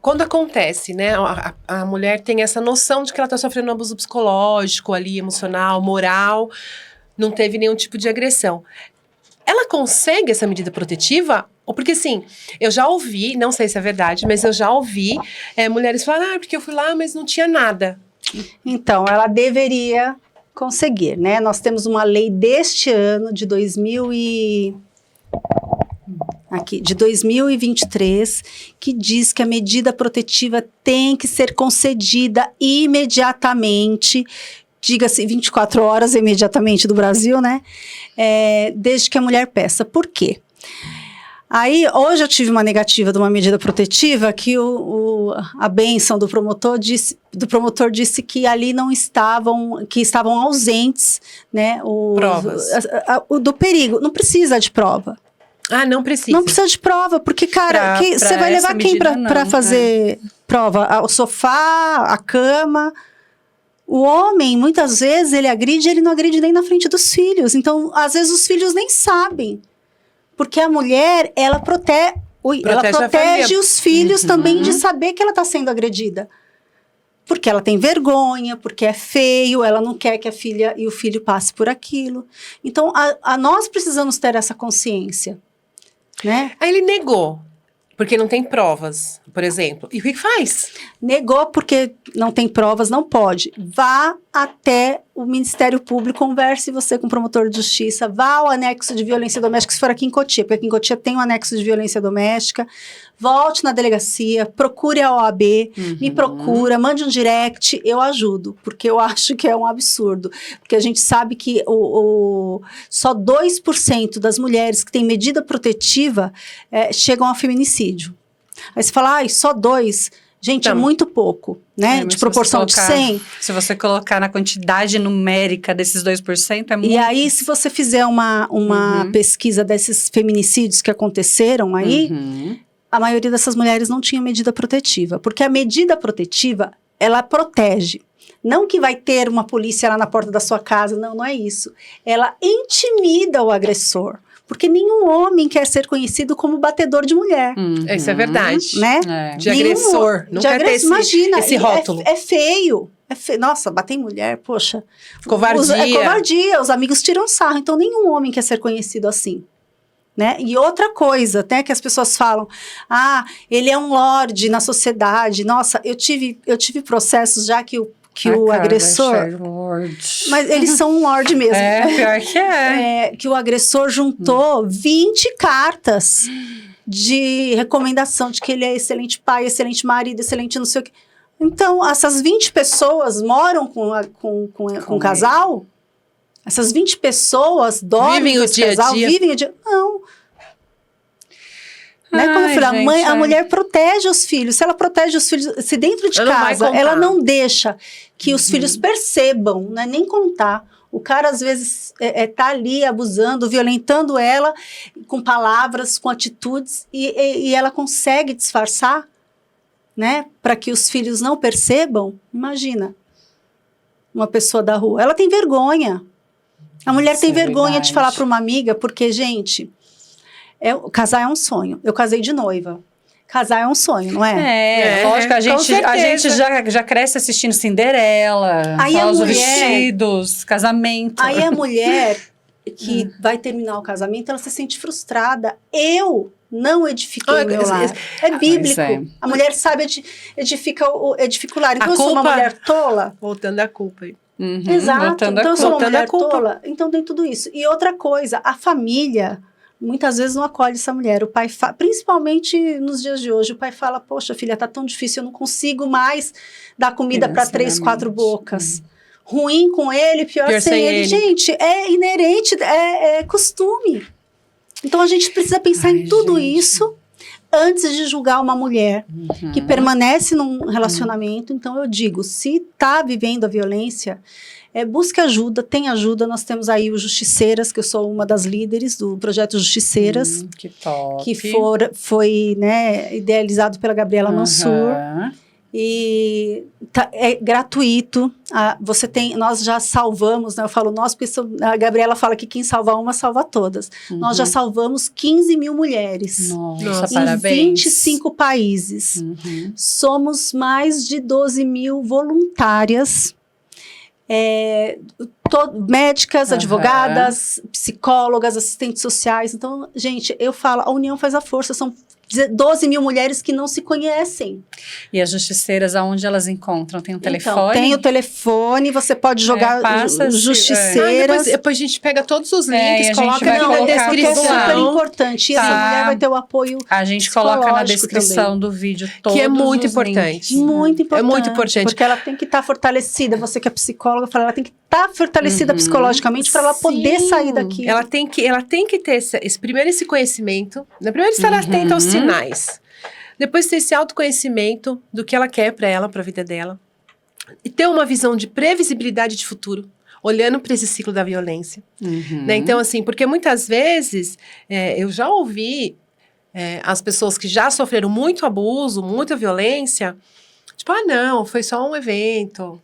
quando acontece, né, a mulher tem essa noção de que ela está sofrendo um abuso psicológico ali, emocional, moral, não teve nenhum tipo de agressão. Ela consegue essa medida protetiva? Ou porque, assim, eu já ouvi, não sei se é verdade, mas eu já ouvi mulheres falarem, porque eu fui lá, mas não tinha nada. Então, ela deveria conseguir, né? Nós temos uma lei deste ano, de 2023, que diz que a medida protetiva tem que ser concedida imediatamente, diga-se 24 horas imediatamente do Brasil, né? Desde que a mulher peça. Por quê? Aí, hoje eu tive uma negativa de uma medida protetiva que a bênção do promotor disse que ali não estavam, que estavam ausentes, né? Provas. Do perigo. Não precisa de prova. Não precisa. Não precisa de prova, porque, cara, você vai levar quem para fazer prova? O sofá, a cama. O homem, muitas vezes, ele não agride nem na frente dos filhos. Então, às vezes, os filhos nem sabem. Porque a mulher, ela protege os filhos também de saber que ela está sendo agredida. Porque ela tem vergonha, porque é feio, ela não quer que a filha e o filho passe por aquilo. Então, nós precisamos ter essa consciência, né? Aí ele negou, porque não tem provas, por exemplo. E o que faz? Negou porque não tem provas, não pode. Vá até o Ministério Público, converse você com o promotor de justiça, vá ao anexo de violência doméstica, se for aqui em Cotia, porque aqui em Cotia tem um anexo de violência doméstica, volte na delegacia, procure a OAB, me procura, mande um direct, eu ajudo, porque eu acho que é um absurdo, porque a gente sabe que só 2% das mulheres que têm medida protetiva chegam ao feminicídio. Aí você fala, só 2%. Gente, é muito pouco, né? De proporção de 100. Se você colocar na quantidade numérica desses 2%, é muito. E aí, se você fizer uma pesquisa desses feminicídios que aconteceram aí, a maioria dessas mulheres não tinha medida protetiva. Porque a medida protetiva, ela protege. Não que vai ter uma polícia lá na porta da sua casa, não é isso. Ela intimida o agressor. Porque nenhum homem quer ser conhecido como batedor de mulher. Isso é verdade. Né? De agressor. Não quer ter esse rótulo. É feio. Nossa, bater em mulher, poxa. Covardia. É covardia, os amigos tiram sarro. Então, nenhum homem quer ser conhecido assim. Né? E outra coisa, até que as pessoas falam, ele é um lorde na sociedade. Nossa, eu tive processos já que o agressor... Mas eles são um lorde mesmo. Pior que é. Que o agressor juntou 20 cartas de recomendação de que ele é excelente pai, excelente marido, excelente não sei o quê. Então, essas 20 pessoas moram com o casal? Essas 20 pessoas dormem com esse casal? Vivem o dia a dia? Não. Né? Como eu falei, a mulher protege os filhos. Se ela protege os filhos, se dentro de casa ela não deixa que os filhos percebam, não é nem contar. O cara, às vezes, tá ali abusando, violentando ela com palavras, com atitudes, e ela consegue disfarçar, né? Para que os filhos não percebam. Imagina uma pessoa da rua. Ela tem vergonha. A mulher tem vergonha de falar para uma amiga, porque, gente, casar é um sonho. Eu casei de noiva. Casar é um sonho, não é? Lógico, a gente já cresce assistindo Cinderela, aí os vestidos, casamento. Aí a mulher que vai terminar o casamento, ela se sente frustrada. Eu não edifiquei o meu lar. É bíblico. A mulher sabe edificar o lar. Então, eu sou uma mulher tola. Voltando à culpa aí. Exato. Então, eu sou uma mulher tola. Então, tem tudo isso. E outra coisa, a família... Muitas vezes não acolhe essa mulher. O pai, principalmente nos dias de hoje, o pai fala, poxa, filha, tá tão difícil, eu não consigo mais dar comida para 3, 4 bocas. Ruim com ele, pior sem ele. Gente, é inerente, é costume. Então, a gente precisa pensar em tudo isso antes de julgar uma mulher que permanece num relacionamento. Então, eu digo, se tá vivendo a violência... busque ajuda, tem ajuda. Nós temos aí o Justiceiras, que eu sou uma das líderes do projeto Justiceiras. Que top. Que foi né, idealizado pela Gabriela Mansur. E é gratuito. Nós já salvamos, né, eu falo nós, porque a Gabriela fala que quem salva uma, salva todas. Nós já salvamos 15 mil mulheres. Nossa, em parabéns. 25 países. Somos mais de 12 mil voluntárias. Médicas, advogadas, psicólogas, assistentes sociais. Então, gente, eu falo, a união faz a força. São 12 mil mulheres que não se conhecem. E as justiceiras, aonde elas encontram? Tem um telefone? Então, tem o telefone, você pode jogar justiceiras. Depois a gente pega todos os links, coloca na descrição. É super importante. E essa mulher vai ter o apoio a gente coloca na descrição também do vídeo todos que é muito os importante. Muito importante. É muito importante. Porque ela tem que estar fortalecida. Você que é psicóloga, fala, ela tem que estar fortalecida psicologicamente para ela poder sair daqui. Ela tem que ter esse conhecimento. Primeiro estar atenta aos sinais. Depois ter esse autoconhecimento do que ela quer para ela, para a vida dela. E ter uma visão de previsibilidade de futuro, olhando para esse ciclo da violência. Né? Então, assim, porque muitas vezes eu já ouvi as pessoas que já sofreram muito abuso, muita violência, tipo, não, foi só um evento.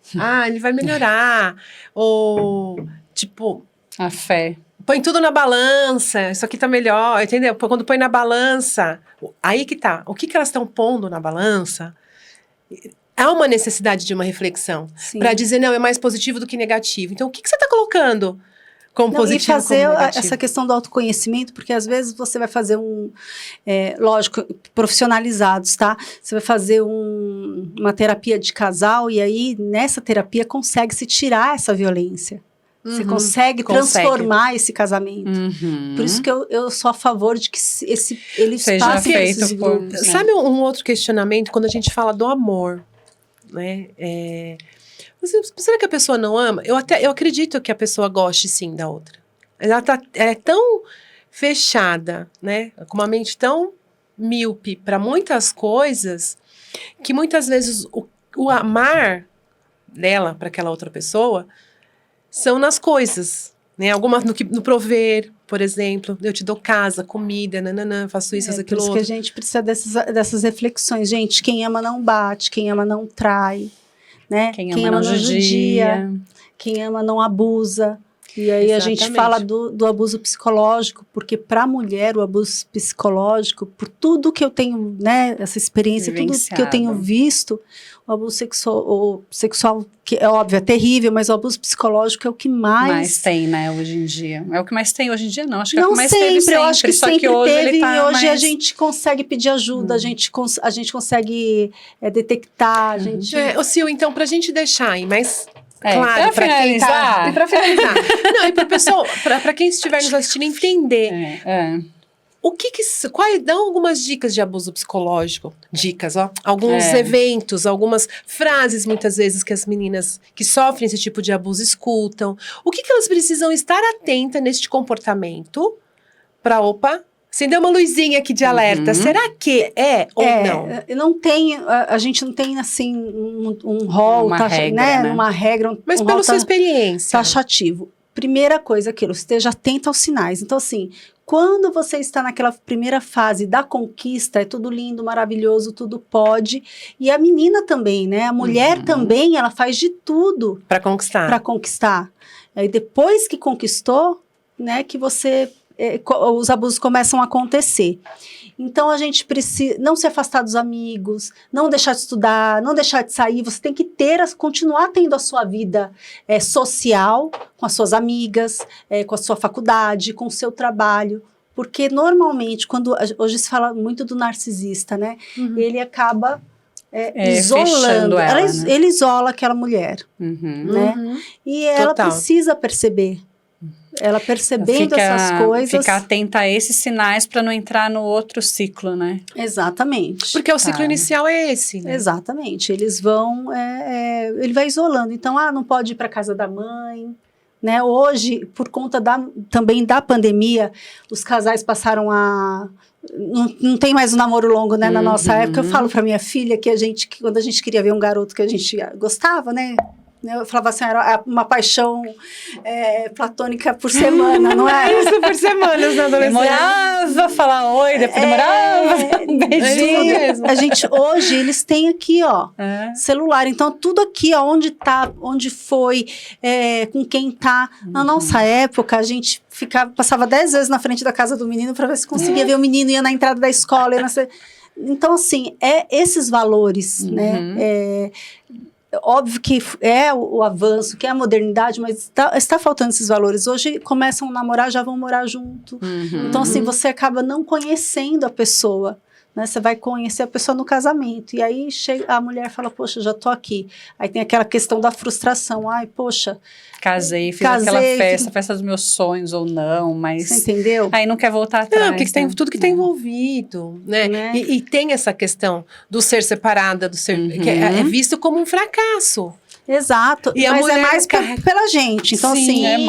Ele vai melhorar. Ou, tipo... A fé. Põe tudo na balança, isso aqui tá melhor, entendeu? Quando põe na balança, aí que tá. O que elas estão pondo na balança? Há uma necessidade de uma reflexão. Para dizer, não, é mais positivo do que negativo. Então, o que você tá colocando como positivo, e fazer como negativo? Essa questão do autoconhecimento, porque às vezes você vai fazer lógico, profissionalizados, tá? Você vai fazer uma terapia de casal e aí, nessa terapia, consegue-se tirar essa violência. Você consegue transformar esse casamento. Por isso que eu sou a favor de que ele seja passe feito esses grupos. né? Sabe um outro questionamento quando a gente fala do amor? Né? Será que a pessoa não ama? Eu acredito que a pessoa goste sim da outra. Ela é tão fechada, né? Com uma mente tão míope para muitas coisas, que muitas vezes o amar dela para aquela outra pessoa são nas coisas, né? Algumas no prover, por exemplo. Eu te dou casa, comida, faço isso, aquilo outro. Por isso que a gente precisa dessas reflexões. Gente, quem ama não bate, quem ama não trai, né? Quem ama não judia. Quem ama não abusa. E aí a gente Exatamente. fala do abuso psicológico, porque para a mulher o abuso psicológico, por tudo que eu tenho, né, essa experiência, tudo que eu tenho visto, o abuso sexual, que é óbvio, é terrível, mas o abuso psicológico é o que mais tem, né, hoje em dia. É o que mais tem hoje em dia, não. Acho que não é o que mais sempre, teve sempre. Eu acho que só sempre que hoje teve, ele tá e hoje mais... a gente consegue pedir ajuda, a gente consegue detectar, a gente... Ô, Sil, então, pra gente deixar aí, mas... É, Claro, pra quem tá... finalizar. E pra finalizar. Não, e pro pessoal, pra quem estiver nos assistindo entender, o que dão algumas dicas de abuso psicológico? Dicas, ó. Alguns eventos, algumas frases, muitas vezes, que as meninas que sofrem esse tipo de abuso escutam. O que elas precisam estar atentas neste comportamento pra, acender uma luzinha aqui de alerta. Será que é ou não? Não tem, a gente não tem, assim, um rol, Uma regra, né? Uma regra, Mas pela sua experiência. taxativo. Primeira coisa, esteja atento aos sinais. Então, assim, quando você está naquela primeira fase da conquista, é tudo lindo, maravilhoso, tudo pode. E a menina também, né? A mulher também, ela faz de tudo Pra conquistar. para conquistar. Aí depois que conquistou, né, que você os abusos começam a acontecer. Então a gente precisa não se afastar dos amigos, não deixar de estudar, não deixar de sair. Você tem que continuar tendo a sua vida social com as suas amigas, com a sua faculdade, com o seu trabalho. Porque normalmente, hoje se fala muito do narcisista, né? Ele acaba isolando. Ela, né? Ele isola aquela mulher, né? E ela precisa perceber. Ela percebendo essas coisas... Ficar atenta a esses sinais para não entrar no outro ciclo, né? Exatamente. Porque o ciclo inicial é esse, né? Exatamente. Eles vão... ele vai isolando. Então, não pode ir para casa da mãe, né? Hoje, por conta também da pandemia, os casais passaram a... Não tem mais um namoro longo, né? Na nossa época, eu falo para minha filha que quando a gente queria ver um garoto que a gente gostava, né? Eu falava assim, era uma paixão platônica por semana, não é? Isso, por semanas na adolescência. Demorava falar oi, depois demorava um beijinho. Hoje, eles têm aqui, ó, celular. Então, tudo aqui, ó, onde tá, onde foi, com quem tá. Na nossa época, a gente passava 10 vezes na frente da casa do menino para ver se conseguia ver o menino, ia na entrada da escola. Então, assim, esses valores, né? Óbvio que é o avanço, que é a modernidade, mas está faltando esses valores. Hoje começam a namorar, já vão morar junto. Então, assim, você acaba não conhecendo a pessoa, né? Você vai conhecer a pessoa no casamento. E aí a mulher fala, poxa, já tô aqui. Aí tem aquela questão da frustração. Ai, poxa... Fiz aquela festa dos meus sonhos ou não, mas... Você entendeu? Aí não quer voltar atrás. Não, porque tem tudo que está envolvido, né? E tem essa questão do ser separada, do ser... que é visto como um fracasso. Exato, e mas é mais pela gente. Então, sim, assim,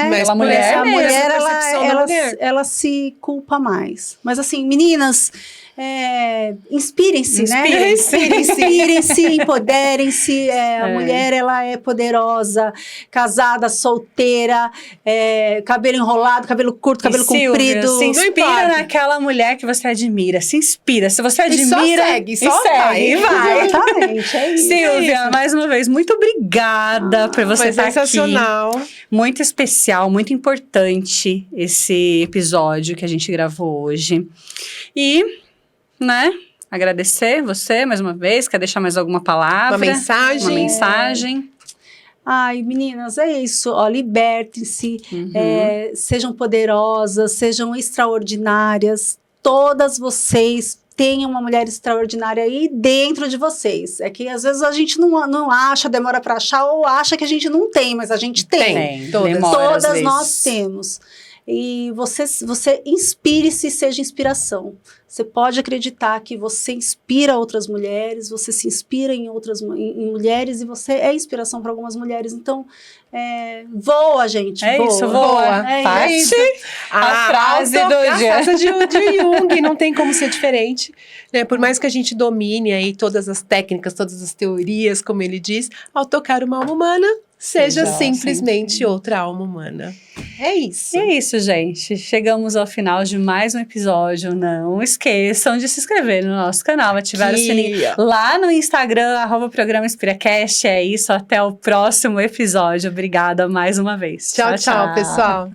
pela mulher. A mulher, ela se culpa mais. Mas assim, meninas... inspirem-se, né? Inspirem-se, empoderem-se. A mulher, ela é poderosa, casada, solteira, cabelo enrolado, cabelo curto, cabelo comprido. Se inspira naquela mulher que você admira. Se inspira. Se você admira, só segue, vai. Exatamente, é isso. Silvia, mais uma vez, muito obrigada por você estar sensacional. Aqui. Muito especial, muito importante esse episódio que a gente gravou hoje. E... né? Agradecer você mais uma vez. Quer deixar mais alguma palavra? Uma mensagem? Ai, meninas, é isso. Ó, libertem-se, sejam poderosas, sejam extraordinárias. Todas vocês tenham uma mulher extraordinária aí dentro de vocês. É que às vezes a gente não acha, demora para achar, ou acha que a gente não tem, mas a gente tem. Todas nós temos. E você inspire-se e seja inspiração. Você pode acreditar que você inspira outras mulheres, você se inspira em mulheres e você é inspiração para algumas mulheres. Então, voa, gente. Voa. É isso. A frase do dia. A frase de Jung, não tem como ser diferente. Né? Por mais que a gente domine aí todas as técnicas, todas as teorias, como ele diz, ao tocar uma alma humana, seja simplesmente outra alma humana. É isso. E é isso, gente. Chegamos ao final de mais um episódio. Não esqueçam de se inscrever no nosso canal, ativar o sininho lá no Instagram, @Programa InspiraCast. É isso, até o próximo episódio. Obrigada mais uma vez. Tchau, pessoal.